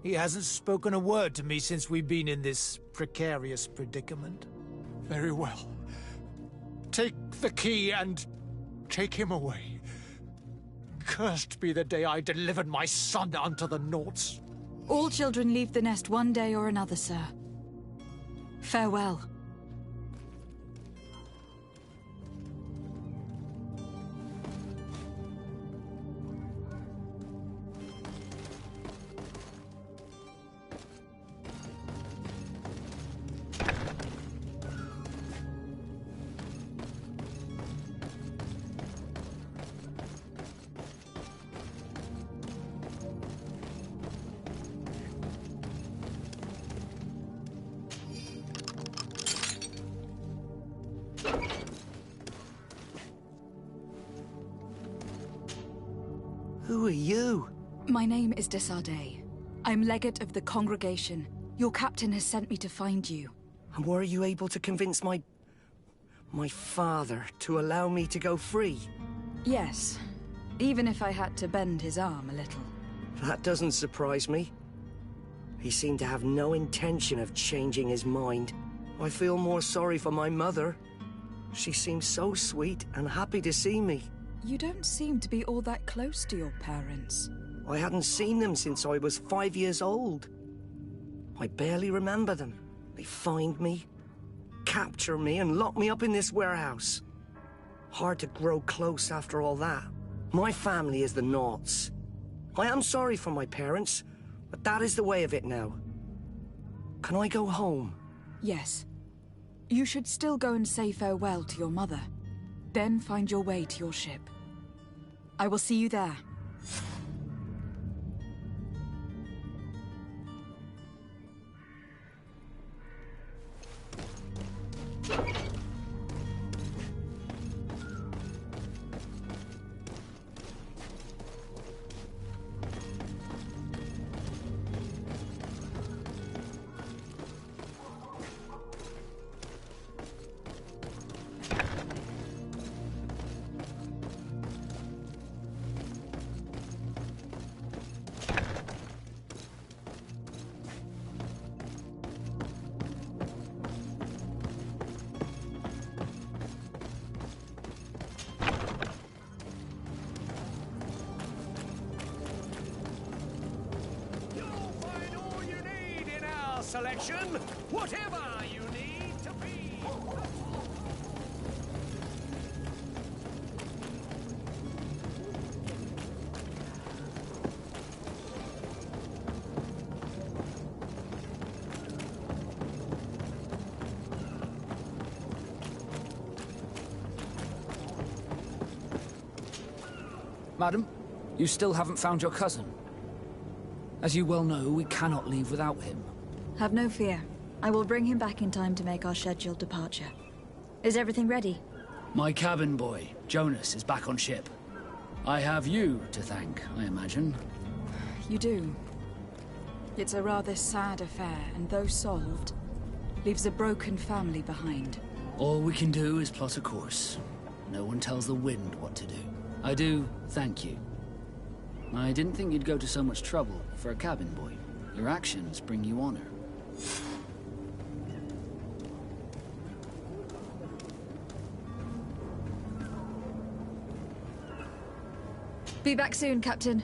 Speaker 12: He hasn't spoken a word to me since we've been in this precarious predicament. Very well. Take the key and take him away. Cursed be the day I delivered my son unto the Nauts.
Speaker 1: All children leave the nest one day or another, sir. Farewell.
Speaker 9: Who are you?
Speaker 1: My name is Desardet. I'm legate of the congregation. Your captain has sent me to find you.
Speaker 9: And were you able to convince my father to allow me to go free?
Speaker 1: Yes. Even if I had to bend his arm a little.
Speaker 9: That doesn't surprise me. He seemed to have no intention of changing his mind. I feel more sorry for my mother. She seems so sweet and happy to see me.
Speaker 1: You don't seem to be all that close to your parents.
Speaker 9: I hadn't seen them since I was 5 years old. I barely remember them. They find me, capture me, and lock me up in this warehouse. Hard to grow close after all that. My family is the Naughts. I am sorry for my parents, but that is the way of it now. Can I go home?
Speaker 1: Yes. You should still go and say farewell to your mother. Then find your way to your ship. I will see you there.
Speaker 5: Selection, whatever you need to be.
Speaker 8: Madam, you still haven't found your cousin. As you well know, we cannot leave without him.
Speaker 19: Have no fear. I will bring him back in time to make our scheduled departure. Is everything ready?
Speaker 8: My cabin boy, Jonas, is back on ship. I have you to thank, I imagine.
Speaker 1: You do. It's a rather sad affair, and though solved, leaves a broken family behind.
Speaker 8: All we can do is plot a course. No one tells the wind what to do. I do thank you. I didn't think you'd go to so much trouble for a cabin boy. Your actions bring you honor.
Speaker 19: Be back soon, Captain.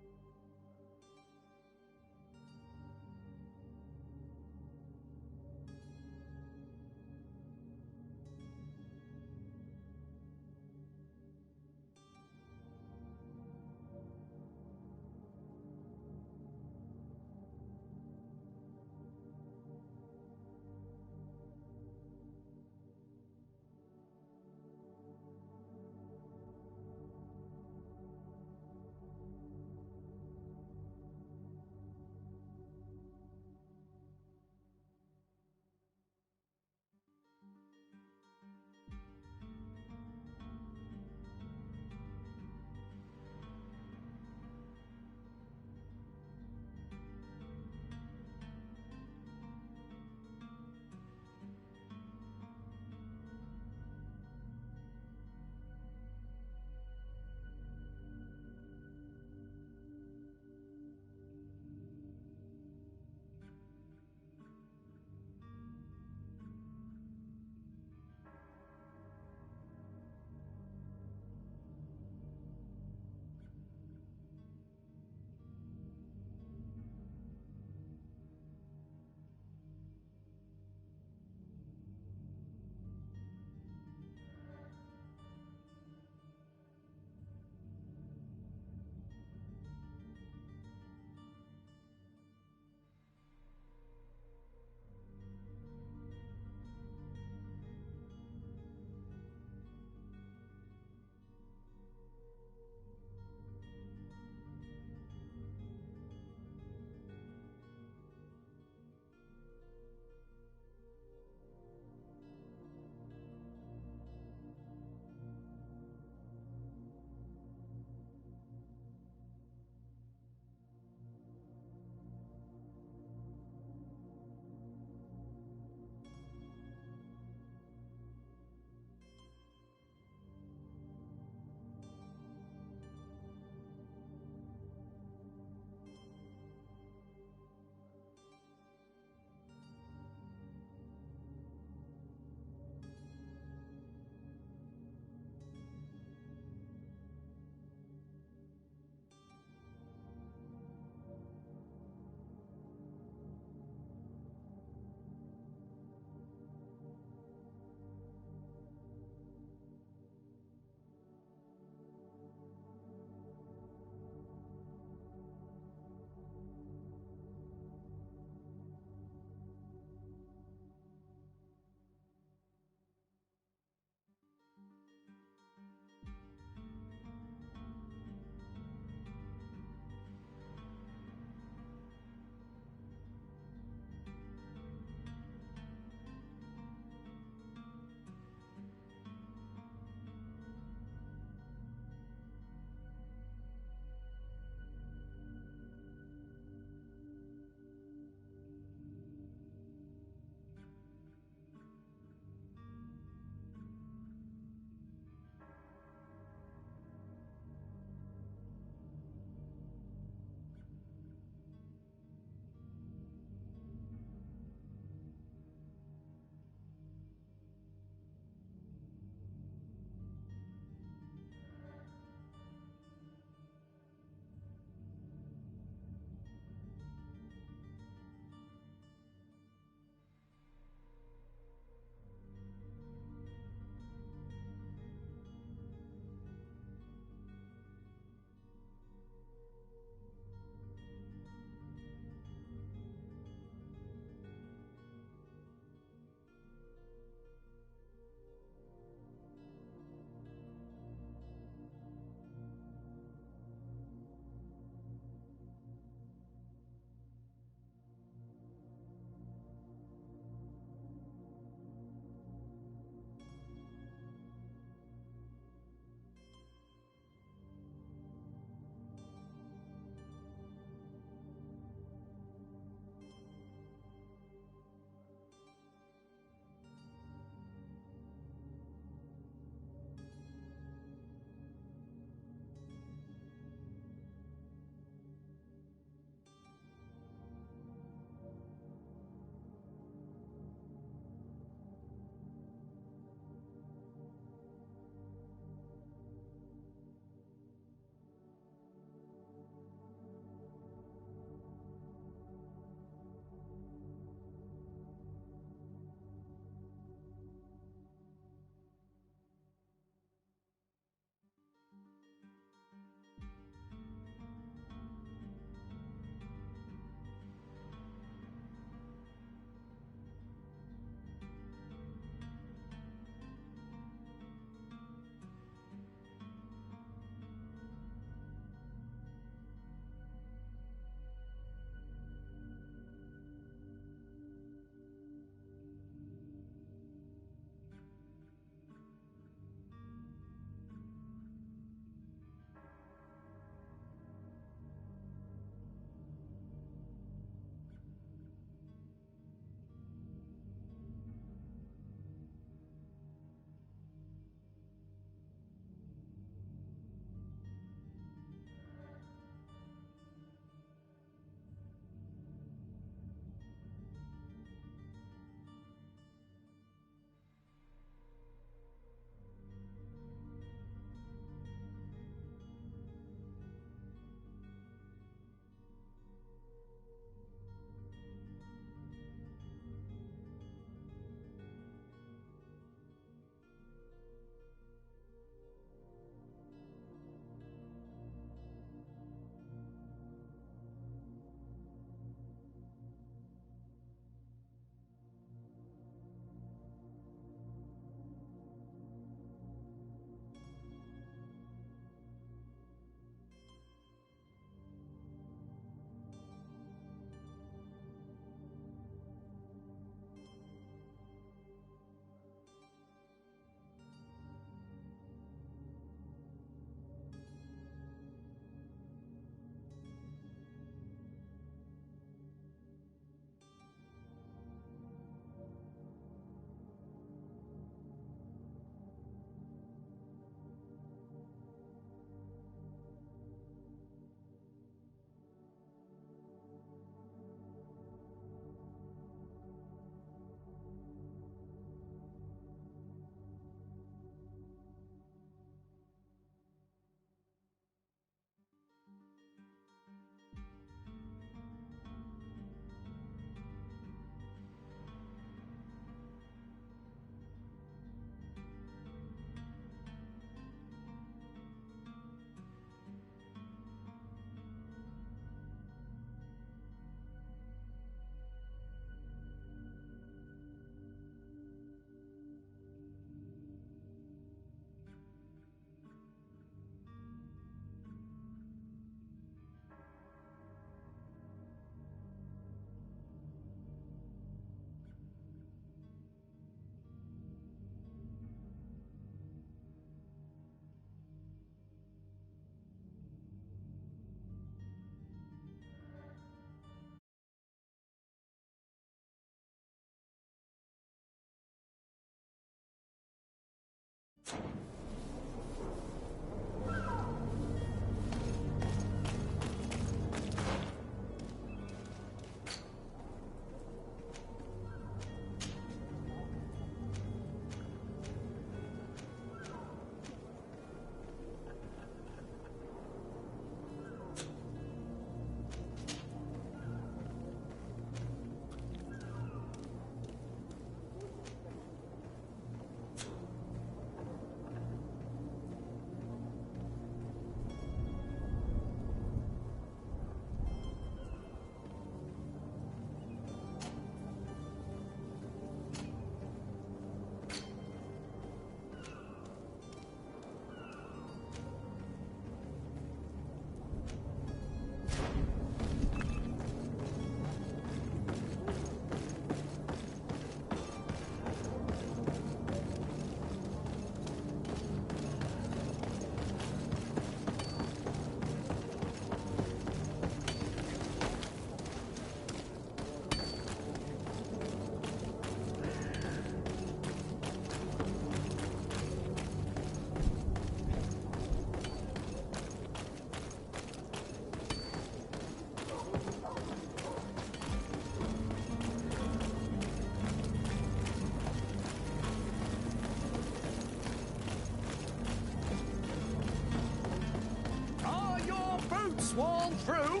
Speaker 5: swan through.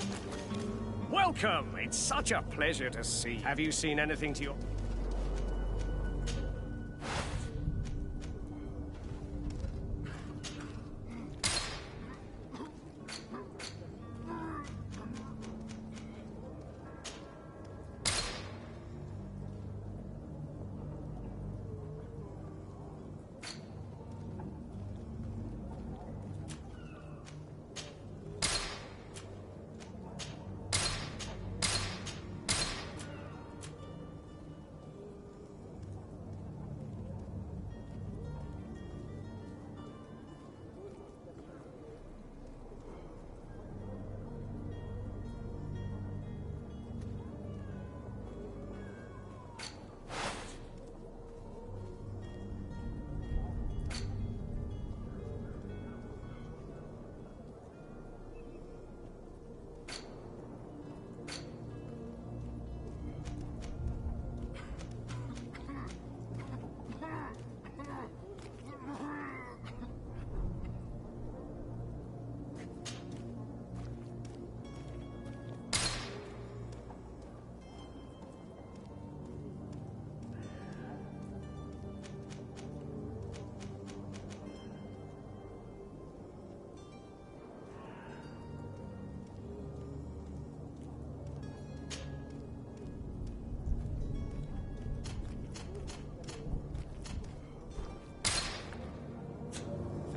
Speaker 5: Welcome. It's such a pleasure to see. Have you seen anything to your...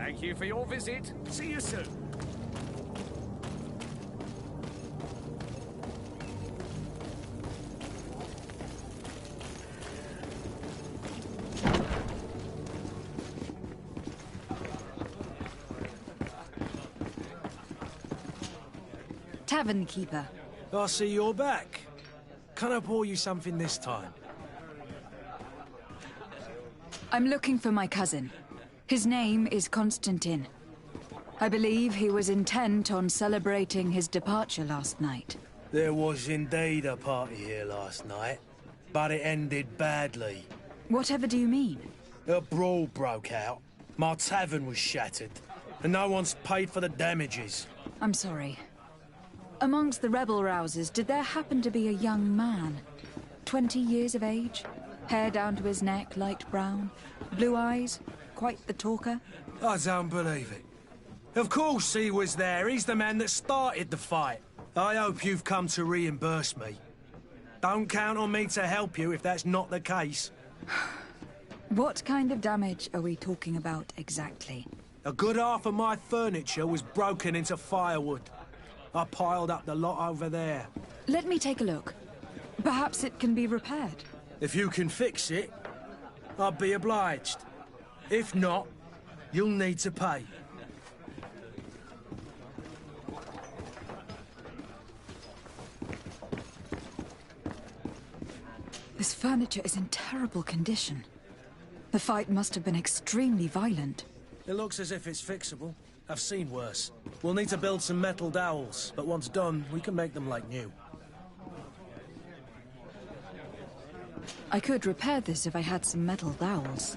Speaker 5: Thank you for your visit. See you soon.
Speaker 1: Tavern keeper.
Speaker 3: I see you're back. Can I pour you something this time?
Speaker 1: I'm looking for my cousin. His name is Constantin. I believe he was intent on celebrating his departure last night.
Speaker 3: There was indeed a party here last night, but it ended badly.
Speaker 1: Whatever do you mean?
Speaker 3: A brawl broke out. My tavern was shattered, and no one's paid for the damages.
Speaker 1: I'm sorry. Amongst the rebel rousers, did there happen to be a young man? 20 years of age? Hair down to his neck, light brown? Blue eyes? Quite the talker?
Speaker 3: I don't believe it. Of course he was there. He's the man that started the fight. I hope you've come to reimburse me. Don't count on me to help you if that's not the case.
Speaker 1: What kind of damage are we talking about exactly?
Speaker 3: A good half of my furniture was broken into firewood. I piled up the lot over there.
Speaker 1: Let me take a look. Perhaps it can be repaired.
Speaker 3: If you can fix it, I'd be obliged. If not, you'll need to pay.
Speaker 1: This furniture is in terrible condition. The fight must have been extremely violent.
Speaker 3: It looks as if it's fixable. I've seen worse. We'll need to build some metal dowels, but once done, we can make them like new.
Speaker 1: I could repair this if I had some metal dowels.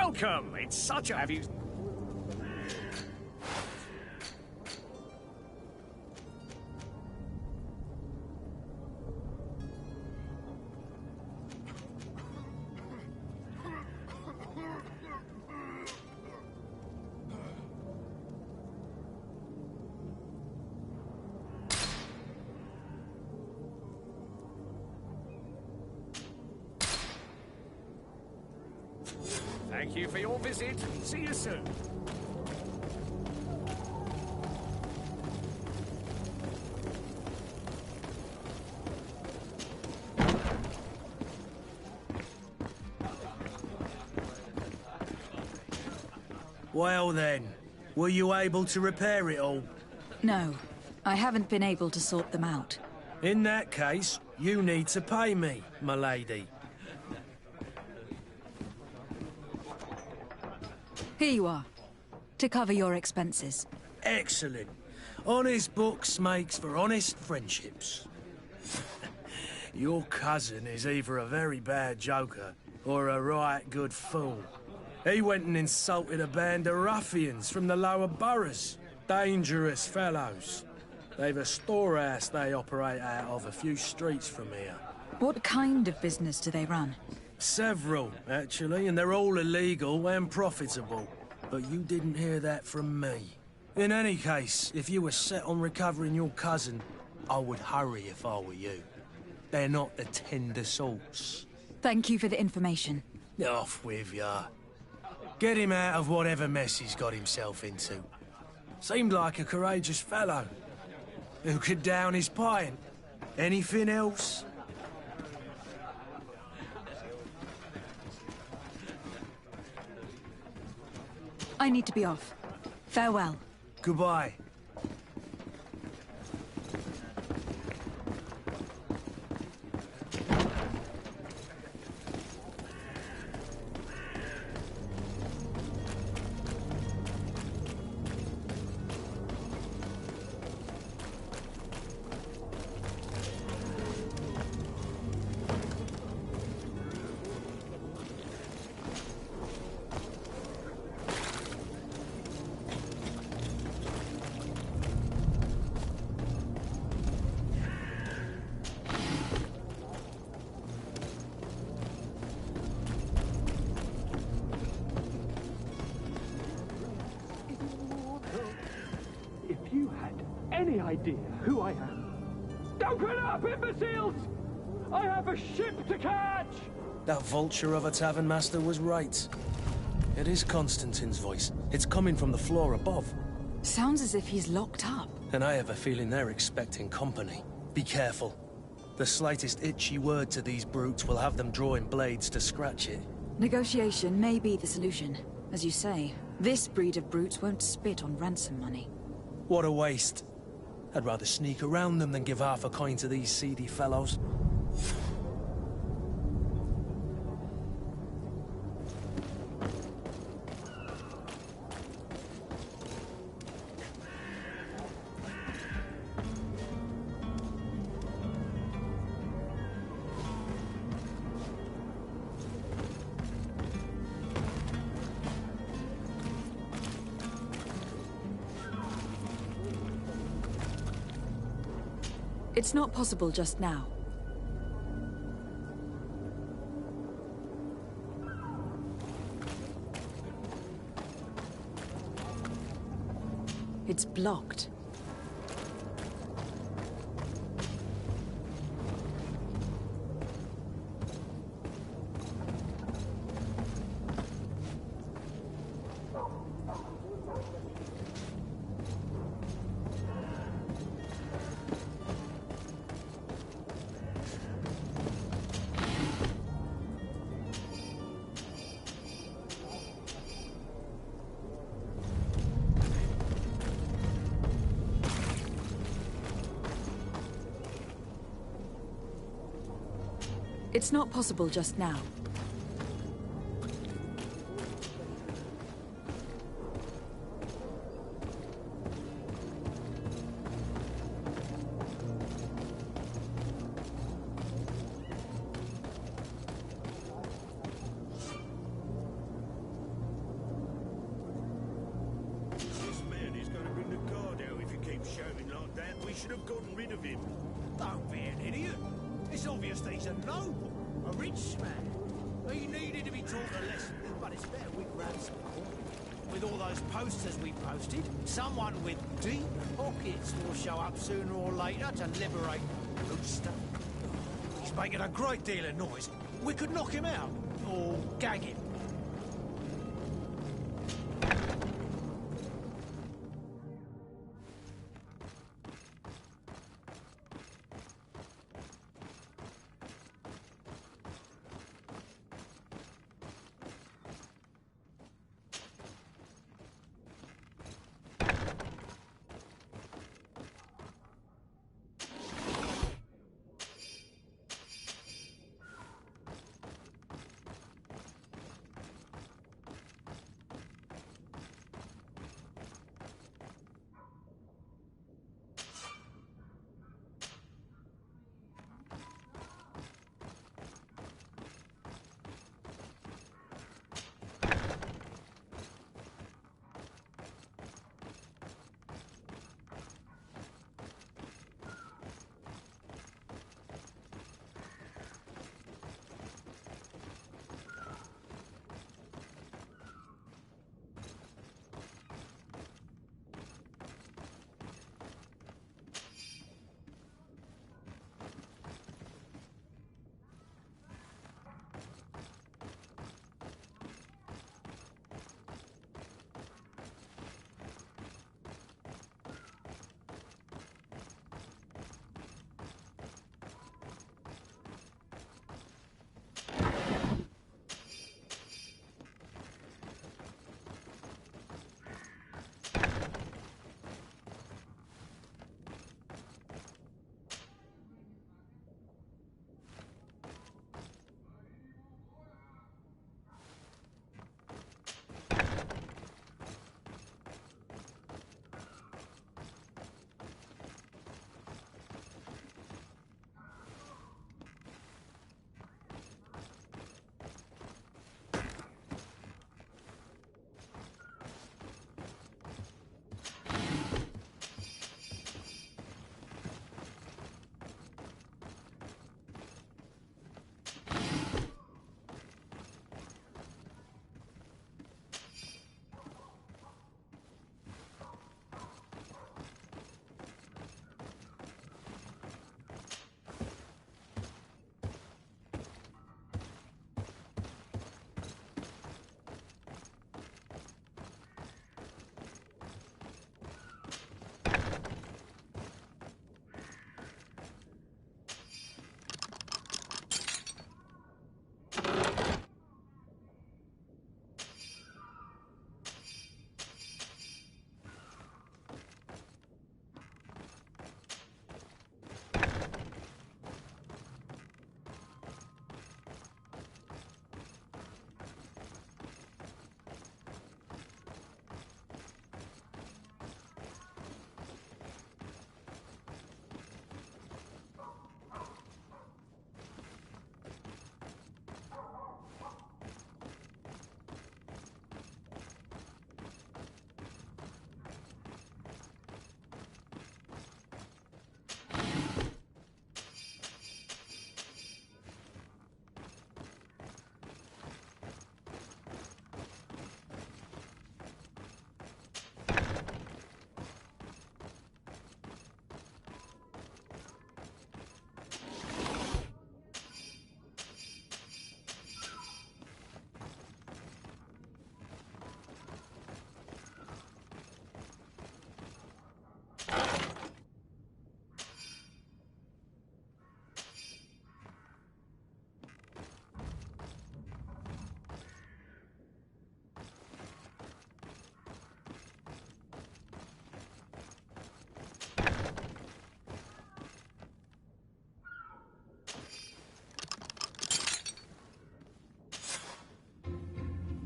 Speaker 5: Welcome! It's such a... Have you... Thank you for your visit. See you soon.
Speaker 3: Well then, were you able to repair it all?
Speaker 1: No, I haven't been able to sort them out.
Speaker 3: In that case, you need to pay me, my lady.
Speaker 1: Here you are, to cover your expenses.
Speaker 3: Excellent. Honest books makes for honest friendships. Your cousin is either a very bad joker or a right good fool. He went and insulted a band of ruffians from the lower boroughs. Dangerous fellows. They've a storehouse they operate out of a few streets from here.
Speaker 1: What kind of business do they run?
Speaker 3: Several, actually, and they're all illegal and profitable. But you didn't hear that from me. In any case, if you were set on recovering your cousin, I would hurry if I were you. They're not the tender sorts.
Speaker 1: Thank you for the information.
Speaker 3: Off with ya. Get him out of whatever mess he's got himself into. Seemed like a courageous fellow. Who could down his pint? Anything else?
Speaker 1: I need to be off. Farewell.
Speaker 3: Goodbye.
Speaker 20: Any idea who I am? Open up, imbeciles! I have a ship to catch!
Speaker 3: That vulture of a tavern master was right. It is Constantine's voice. It's coming from the floor above.
Speaker 1: Sounds as if he's locked up.
Speaker 3: And I have a feeling they're expecting company. Be careful. The slightest itchy word to these brutes will have them drawing blades to scratch it.
Speaker 1: Negotiation may be the solution. As you say, this breed of brutes won't spit on ransom money.
Speaker 3: What a waste. I'd rather sneak around them than give half a coin to these seedy fellows.
Speaker 1: It's not possible just now. It's blocked. It's not possible just now.
Speaker 17: we should have gotten rid of him.
Speaker 21: Don't be an idiot. It's obvious that he's a noble, a rich man. He needed to be taught a lesson, but it's better we grab some coin. With all those posters we posted, someone with deep pockets will show up sooner or later to liberate Rooster. He's making a great deal of noise. We could knock him out, or gag him.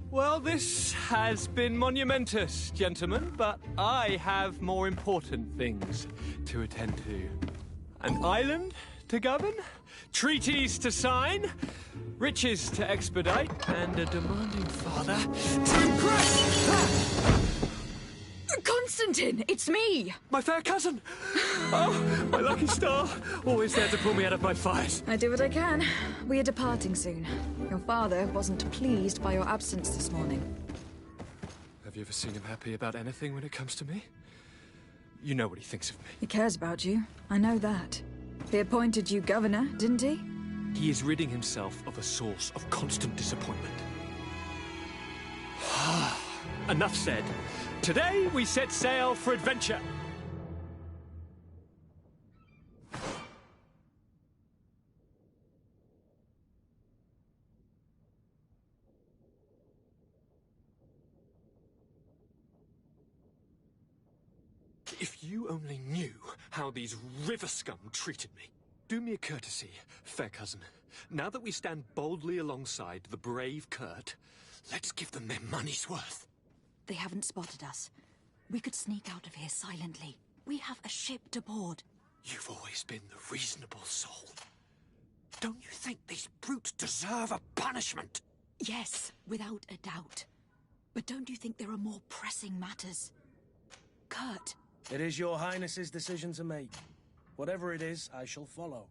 Speaker 20: Well, this has been monumentous, gentlemen, but I have more important things to attend to. An island to govern, treaties to sign, riches to expedite, and a demanding father to impress.
Speaker 1: Constantine, it's me!
Speaker 20: My fair cousin! Oh, my lucky star! Always there to pull me out of my fires.
Speaker 1: I do what I can. We are departing soon. Your father wasn't pleased by your absence this morning.
Speaker 20: Have you ever seen him happy about anything when it comes to me? You know what he thinks of me.
Speaker 1: He cares about you. I know that. He appointed you governor, didn't he?
Speaker 20: He is ridding himself of a source of constant disappointment. Enough said. Today we set sail for adventure. If you only knew how these river scum treated me. Do me a courtesy, fair cousin. Now that we stand boldly alongside the brave Kurt, let's give them their money's worth.
Speaker 19: They haven't spotted us. We could sneak out of here silently. We have a ship to board.
Speaker 20: You've always been the reasonable soul. Don't you think these brutes deserve a punishment?
Speaker 19: Yes, without a doubt. But don't you think there are more pressing matters? Kurt.
Speaker 9: It is your Highness's decision to make. Whatever it is, I shall follow.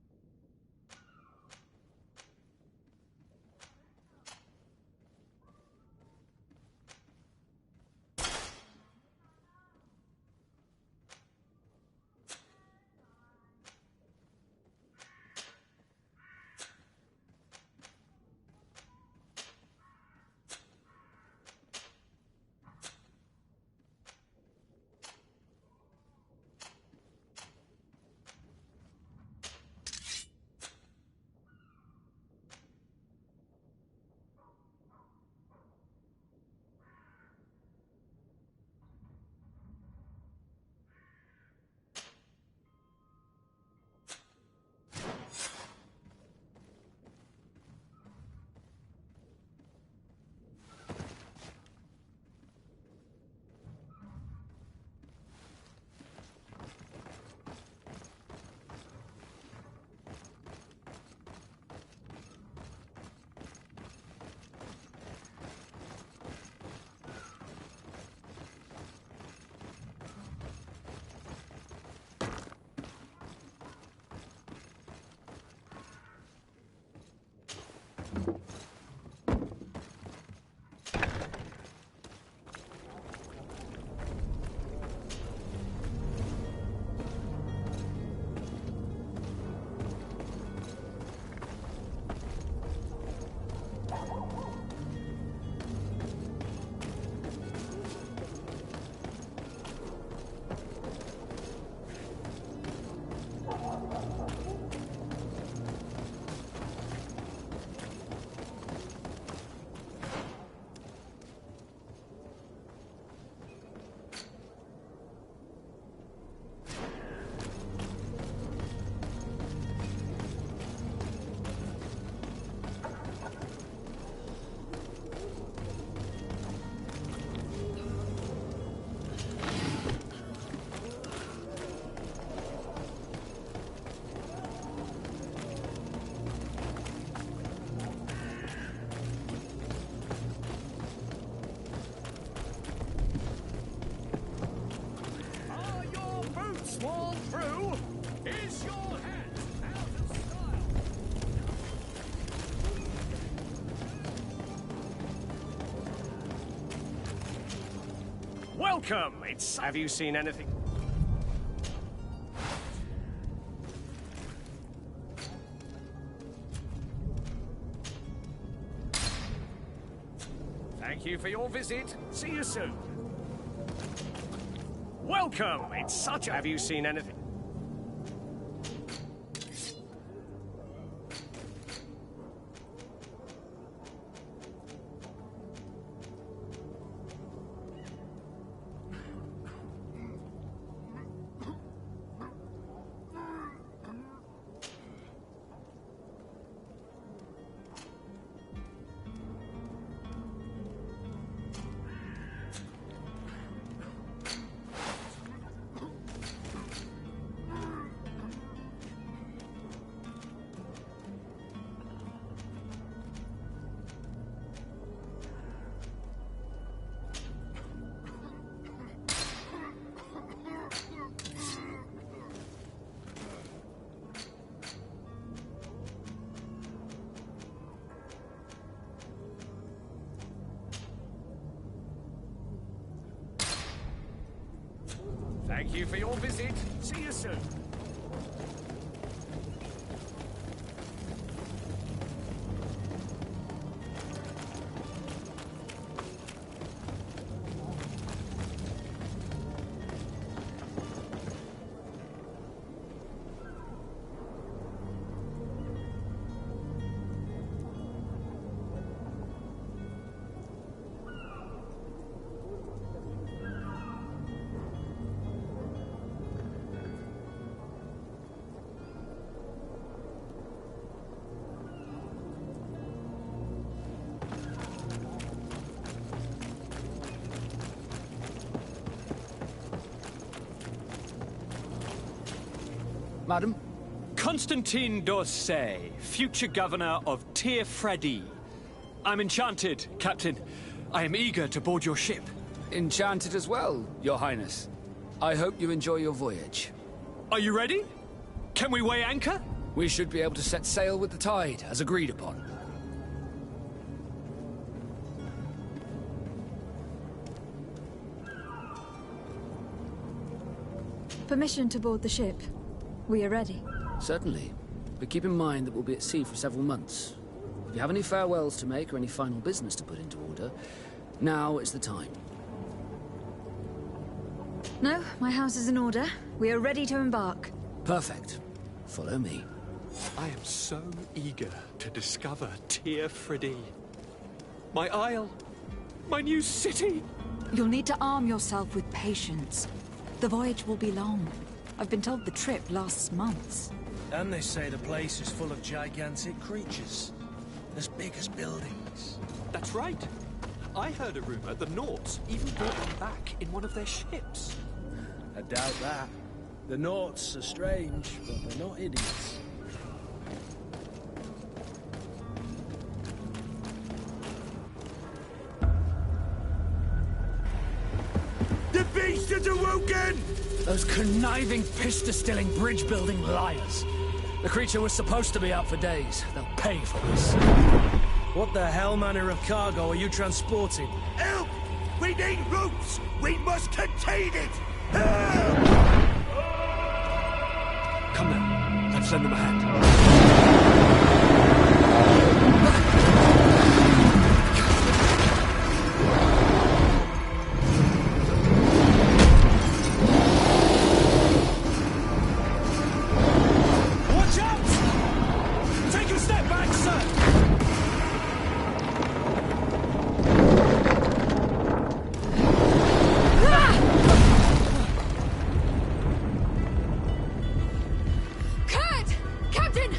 Speaker 5: Sworn through? Is your hat out of style? Welcome! Have you seen anything? Thank you for your visit. See you soon. Welcome! Have you seen anything? Thank you for your visit. See you soon.
Speaker 8: Madam?
Speaker 20: Constantine d'Orsay, future governor of Tir Freddy. I'm enchanted, Captain. I am eager to board your ship.
Speaker 8: Enchanted as well, Your Highness. I hope you enjoy your voyage.
Speaker 20: Are you ready? Can we weigh anchor?
Speaker 8: We should be able to set sail with the tide, as agreed upon.
Speaker 1: Permission to board the ship. We are ready.
Speaker 8: Certainly. But keep in mind that we'll be at sea for several months. If you have any farewells to make or any final business to put into order, now is the time.
Speaker 1: No, my house is in order. We are ready to embark.
Speaker 8: Perfect. Follow me.
Speaker 20: I am so eager to discover Tir Freddy. My isle. My new city.
Speaker 1: You'll need to arm yourself with patience. The voyage will be long. I've been told the trip lasts months.
Speaker 9: And they say the place is full of gigantic creatures. As big as buildings.
Speaker 20: That's right. I heard a rumor the Nauts even brought them back in one of their ships.
Speaker 9: I doubt that. The Nauts are strange, but they're not idiots.
Speaker 16: The beast has awoken!
Speaker 8: Those conniving, piss-distilling, bridge-building liars. The creature was supposed to be out for days. They'll pay for this.
Speaker 9: What the hell manner of cargo are you transporting?
Speaker 16: Help! We need ropes! We must contain it! Help!
Speaker 20: Come now. Let's lend them a hand.
Speaker 9: Watch out! Take a step back, sir!
Speaker 1: Kurt! Captain!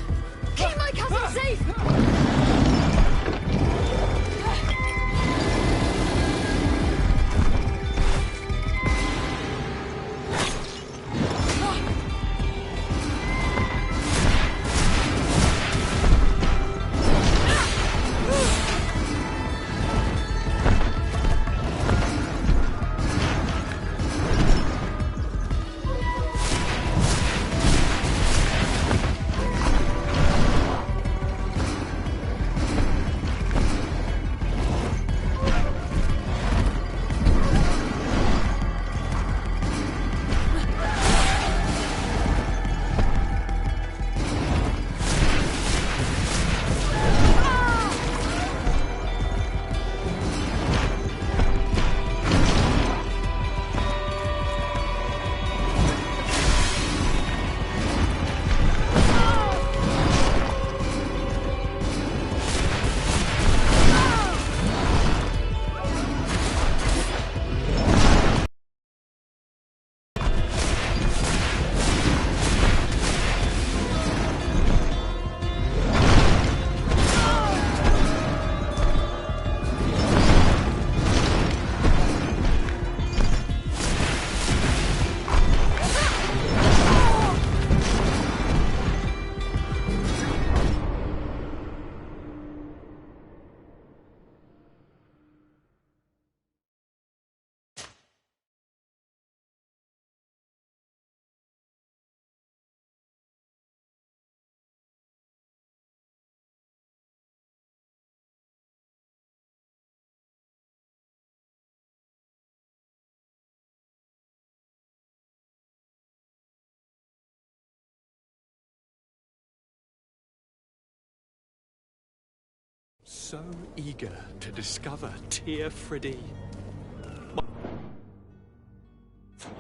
Speaker 20: so eager to discover Teer Fradee.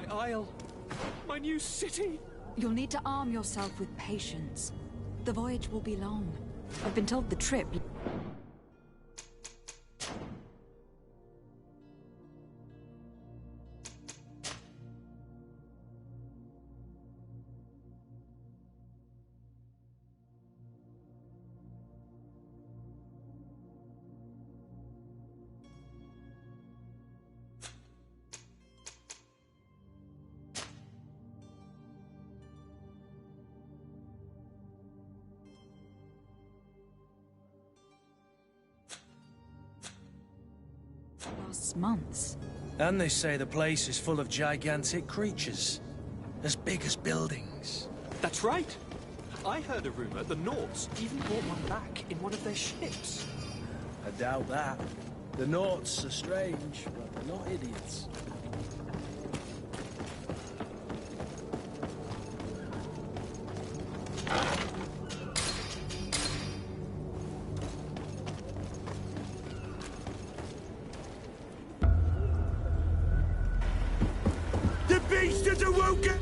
Speaker 20: My isle, my new city.
Speaker 1: You'll need to arm yourself with patience. The voyage will be long. I've been told the trip... lasts months.
Speaker 3: And they say the place is full of gigantic creatures. As big as buildings.
Speaker 20: That's right. I heard a rumor the Nauts even brought one back in one of their ships.
Speaker 3: I doubt that. The Nauts are strange, but they're not idiots.
Speaker 6: The beast has awoken!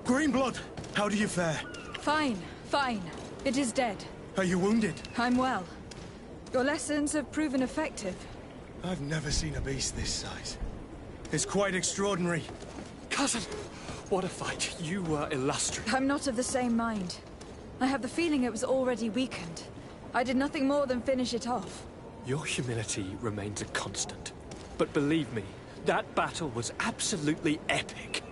Speaker 2: Greenblood, how do you fare?
Speaker 1: Fine, fine. It is dead.
Speaker 2: Are you wounded?
Speaker 1: I'm well. Your lessons have proven effective.
Speaker 2: I've never seen a beast this size. It's quite extraordinary.
Speaker 20: Cousin, what a fight. You were illustrious.
Speaker 1: I'm not of the same mind. I have the feeling it was already weakened. I did nothing more than finish it off.
Speaker 20: Your humility remains a constant. But believe me, that battle was absolutely epic.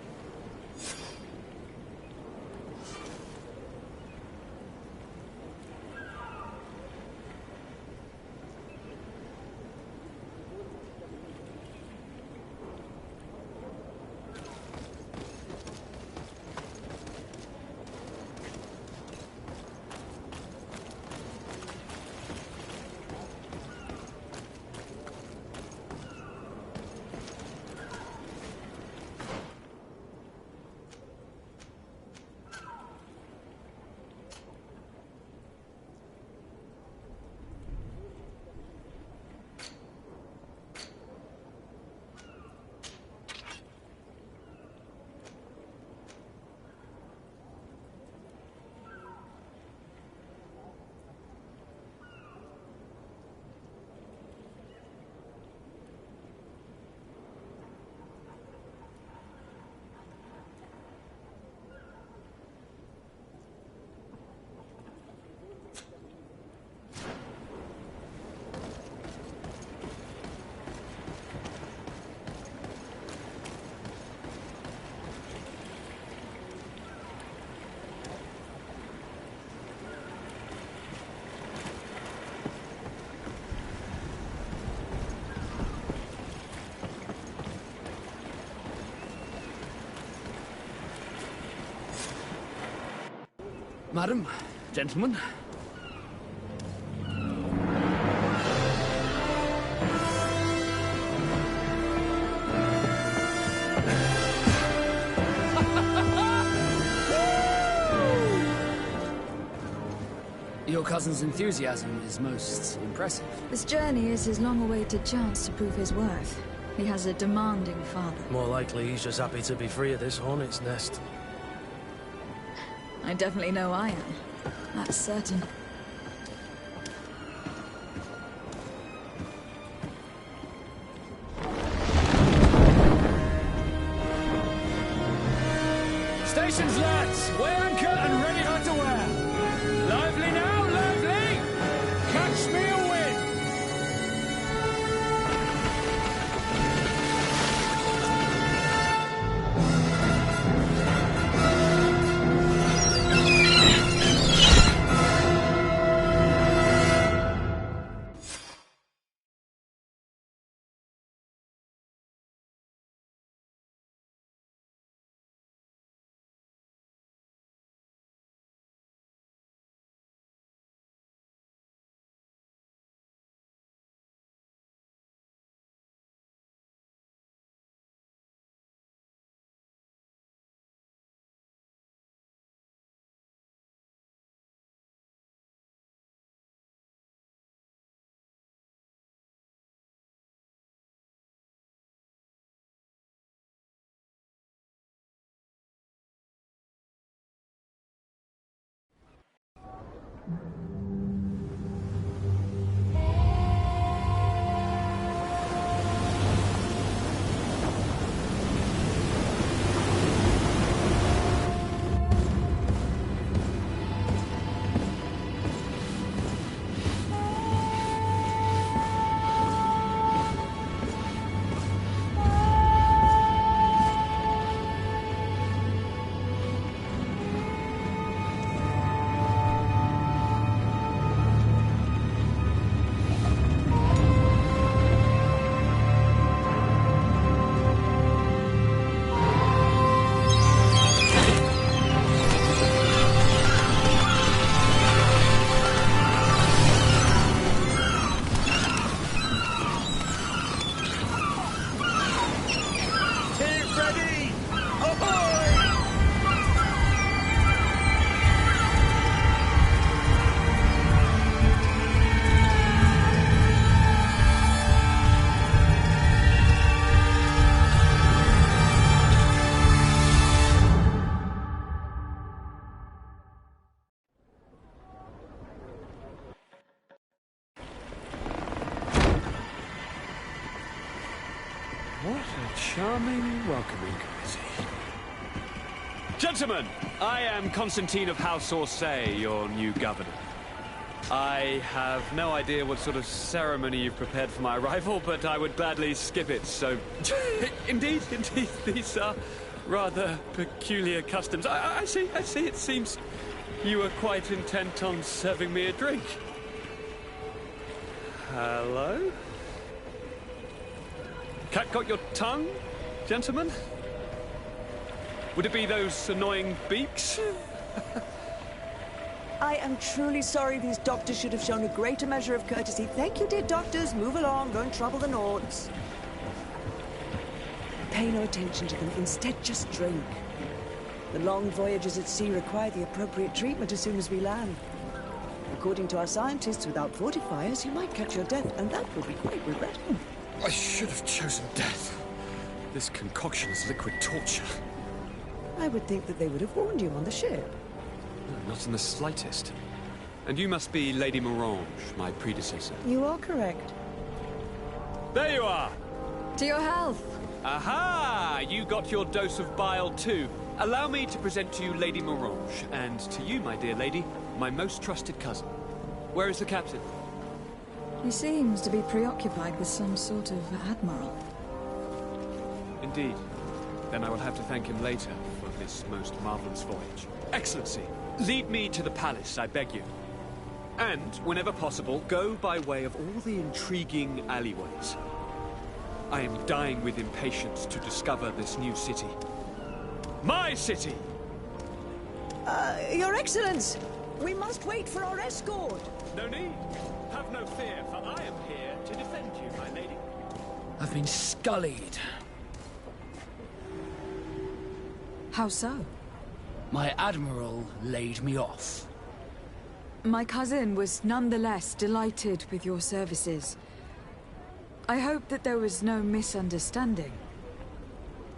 Speaker 8: Madam, gentlemen. Your cousin's enthusiasm is most impressive.
Speaker 1: This journey is his long-awaited chance to prove his worth. He has a demanding father.
Speaker 9: More likely he's just happy to be free of this hornet's nest.
Speaker 1: I definitely know I am. That's certain.
Speaker 8: Stations, lads! Weigh anchor and ready hard to wear! Lively now, lively! Catch me a wind!
Speaker 20: What a charming welcoming committee. Gentlemen, I am Constantine of House Orsay, your new governor. I have no idea what sort of ceremony you've prepared for my arrival, but I would gladly skip it, so... Indeed, these are rather peculiar customs. I see, it seems you were quite intent on serving me a drink. Hello? Cat got your tongue, gentlemen? Would it be those annoying beaks?
Speaker 4: I am truly sorry. These doctors should have shown a greater measure of courtesy. Thank you, dear doctors. Move along. Don't trouble the Nords. Pay no attention to them. Instead, just drink. The long voyages at sea require the appropriate treatment as soon as we land. According to our scientists, without fortifiers, you might catch your death, and that would be quite regrettable.
Speaker 20: I should have chosen death. This concoction is liquid torture.
Speaker 4: I would think that they would have warned you on the ship.
Speaker 20: No, not in the slightest. And you must be Lady Morange, my predecessor.
Speaker 4: You are correct.
Speaker 20: There you are!
Speaker 1: To your health.
Speaker 20: Aha! You got your dose of bile too. Allow me to present to you Lady Morange, and to you, my dear lady, my most trusted cousin. Where is the captain?
Speaker 1: He seems to be preoccupied with some sort of admiral.
Speaker 20: Indeed. Then I will have to thank him later for this most marvelous voyage. Excellency, lead me to the palace, I beg you. And, whenever possible, go by way of all the intriguing alleyways. I am dying with impatience to discover this new city. My city!
Speaker 4: Your Excellence! We must wait for our escort!
Speaker 5: No need. Have no fear, for I am here to defend you, my lady.
Speaker 8: I've been scullied.
Speaker 1: How so?
Speaker 8: My admiral laid me off.
Speaker 1: My cousin was nonetheless delighted with your services. I hope that there was no misunderstanding.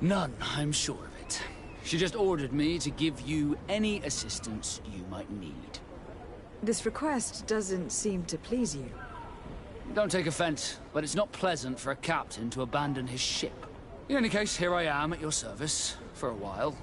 Speaker 8: None, I'm sure of it. She just ordered me to give you any assistance you might need.
Speaker 1: This request doesn't seem to please you.
Speaker 8: Don't take offense, but it's not pleasant for a captain to abandon his ship. In any case, here I am at your service, for a while.